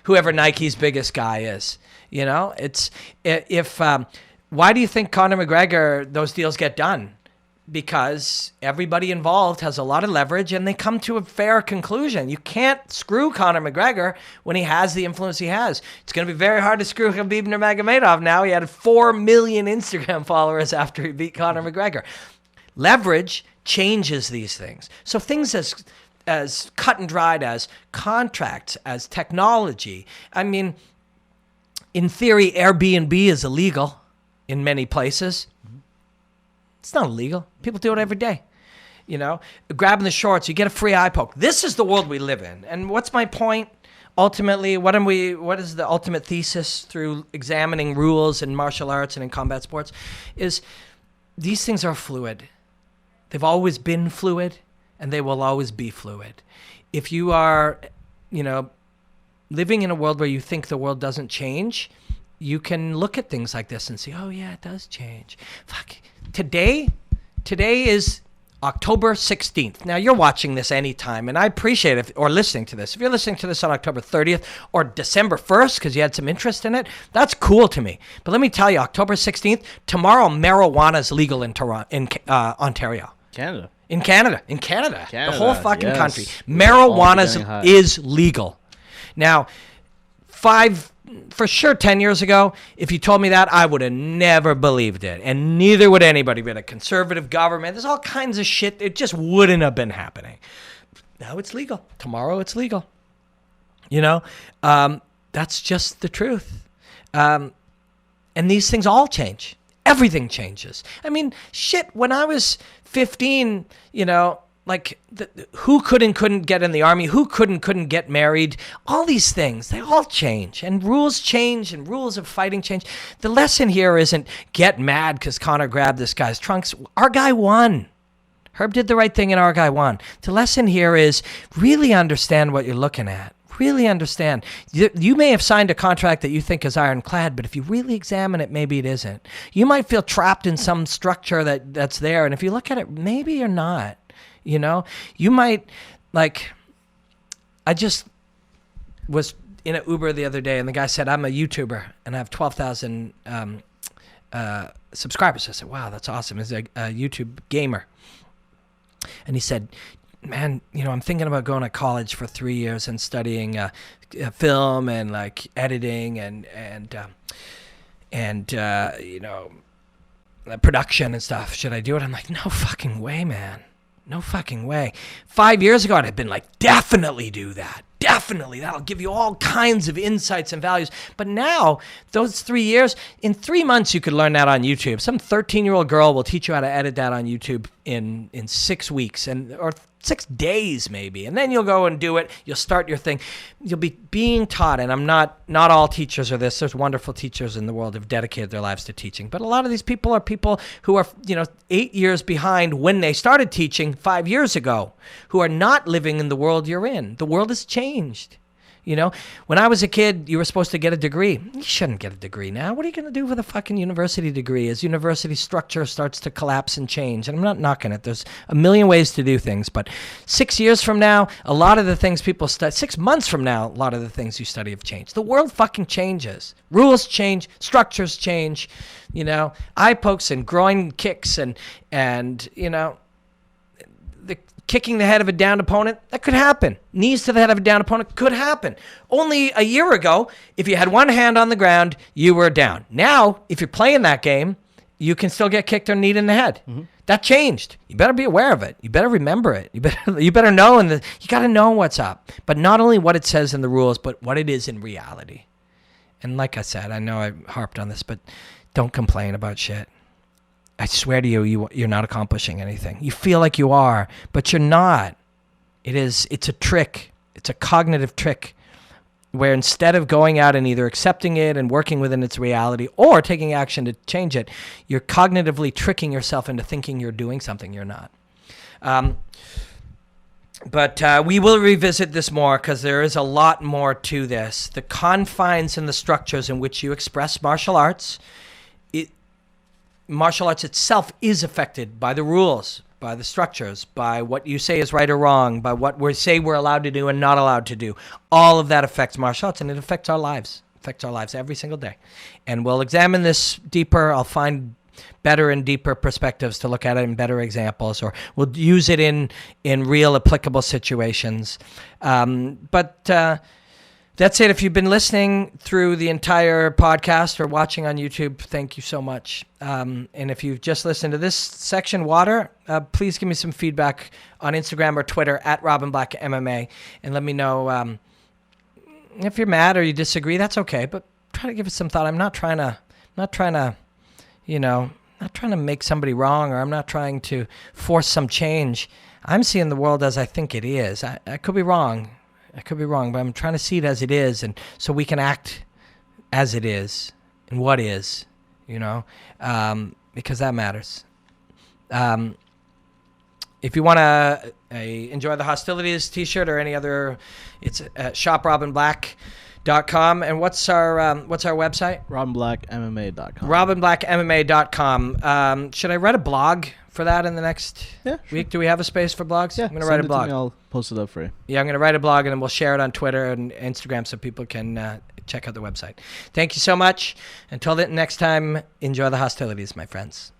whoever Nike's biggest guy is. Why do you think Conor McGregor, those deals get done? Because everybody involved has a lot of leverage and they come to a fair conclusion. You can't screw Conor McGregor when he has the influence he has. It's going to be very hard to screw Khabib Nurmagomedov now. He had 4 million Instagram followers after he beat Conor McGregor. Leverage changes these things. So things as cut and dried as contracts, as technology. I mean, in theory, Airbnb is illegal in many places. It's not illegal. People do it every day. Grabbing the shorts, you get a free eye poke. This is the world we live in. And what's my point? Ultimately, what is the ultimate thesis through examining rules in martial arts and in combat sports is these things are fluid. They've always been fluid and they will always be fluid. If you are, living in a world where you think the world doesn't change, you can look at things like this and see, oh yeah, it does change. Fuck. Today is October 16th. Now, you're watching this anytime, and I appreciate it, or listening to this. If you're listening to this on October 30th or December 1st because you had some interest in it, that's cool to me. But let me tell you, October 16th, tomorrow, marijuana is legal in Ontario. Canada. In Canada. The whole fucking country. All Marijuana is legal. Now, for sure 10 years ago, if you told me that, I would have never believed it. And neither would anybody. We had a conservative government. There's all kinds of shit. It just wouldn't have been happening. Now it's legal. Tomorrow it's legal. You know, that's just the truth. And these things all change. Everything changes. I mean, shit, when I was 15, you know, like who could and couldn't get in the army, who couldn't get married, all these things, they all change, and rules change, and rules of fighting change. The lesson here isn't get mad because Conor grabbed this guy's trunks. Our guy won. Herb did the right thing and our guy won. The lesson here is really understand what you're looking at. Really understand. You may have signed a contract that you think is ironclad, but if you really examine it, maybe it isn't. You might feel trapped in some structure that's there, and if you look at it, maybe you're not. You know, you might, like, I just was in an Uber the other day, and the guy said, I'm a YouTuber, and I have 12,000 subscribers. I said, wow, that's awesome. He's a YouTube gamer. And he said, man, you know, I'm thinking about going to college for 3 years and studying film and, like, editing and you know, production and stuff. Should I do it? I'm like, no fucking way, man. No fucking way. 5 years ago, I'd have been like, definitely do that. Definitely. That'll give you all kinds of insights and values. But now, those 3 years, in 3 months, you could learn that on YouTube. Some 13-year-old girl will teach you how to edit that on YouTube in 6 weeks or 6 days maybe. And then you'll go and do it. You'll start your thing. You'll be being taught. And I'm not all teachers are this. There's wonderful teachers in the world who've dedicated their lives to teaching. But a lot of these people are people who are, you know, 8 years behind when they started teaching 5 years ago, who are not living in the world you're in. The world has changed. You know, when I was a kid, you were supposed to get a degree. You shouldn't get a degree now. What are you going to do with a fucking university degree as university structure starts to collapse and change? And I'm not knocking it. There's a million ways to do things. But 6 years from now, a lot of the things people study, 6 months from now, a lot of the things you study have changed. The world fucking changes. Rules change. Structures change. You know, eye pokes and groin kicks and you know, kicking the head of a downed opponent, that could happen. Knees to the head of a downed opponent could happen. Only a year ago, if you had one hand on the ground, you were down. Now, if you're playing that game, you can still get kicked or kneed in the head. Mm-hmm. That changed. You better be aware of it. You better remember it. You better know, and you got to know what's up. But not only what it says in the rules, but what it is in reality. And like I said, I know I harped on this, but don't complain about shit. I swear to you, you're not accomplishing anything. You feel like you are, but you're not. It's a trick. It's a cognitive trick where instead of going out and either accepting it and working within its reality or taking action to change it, you're cognitively tricking yourself into thinking you're doing something you're not. But we will revisit this more because there is a lot more to this. The confines and the structures in which you express martial arts, martial arts itself is affected by the rules, by the structures, by what you say is right or wrong, by what we say we're allowed to do and not allowed to do. All of that affects martial arts, and it affects our lives. Affects our lives every single day. And we'll examine this deeper. I'll find better and deeper perspectives to look at it in better examples, or we'll use it in real applicable situations. But that's it. If you've been listening through the entire podcast or watching on YouTube, thank you so much. And if you've just listened to this section, Water, please give me some feedback on Instagram or Twitter at Robin Black MMA, and let me know if you're mad or you disagree. That's okay, but try to give it some thought. I'm not trying to, you know, not trying to make somebody wrong, or I'm not trying to force some change. I'm seeing the world as I think it is. I could be wrong. But I'm trying to see it as it is, and so we can act as it is and what is, you know, because that matters. If you want a Enjoy the Hostilities t-shirt or any other, it's at shoprobinblack.com. .com. And what's our website? RobinBlackMMA.com. RobinBlackMMA.com. Should I write a blog for that in the next week? Do we have a space for blogs? Yeah, I'm going to write a blog. I'll post it up for you. Yeah, I'm going to write a blog, and then we'll share it on Twitter and Instagram so people can check out the website. Thank you so much. Until the next time, enjoy the hostilities, my friends.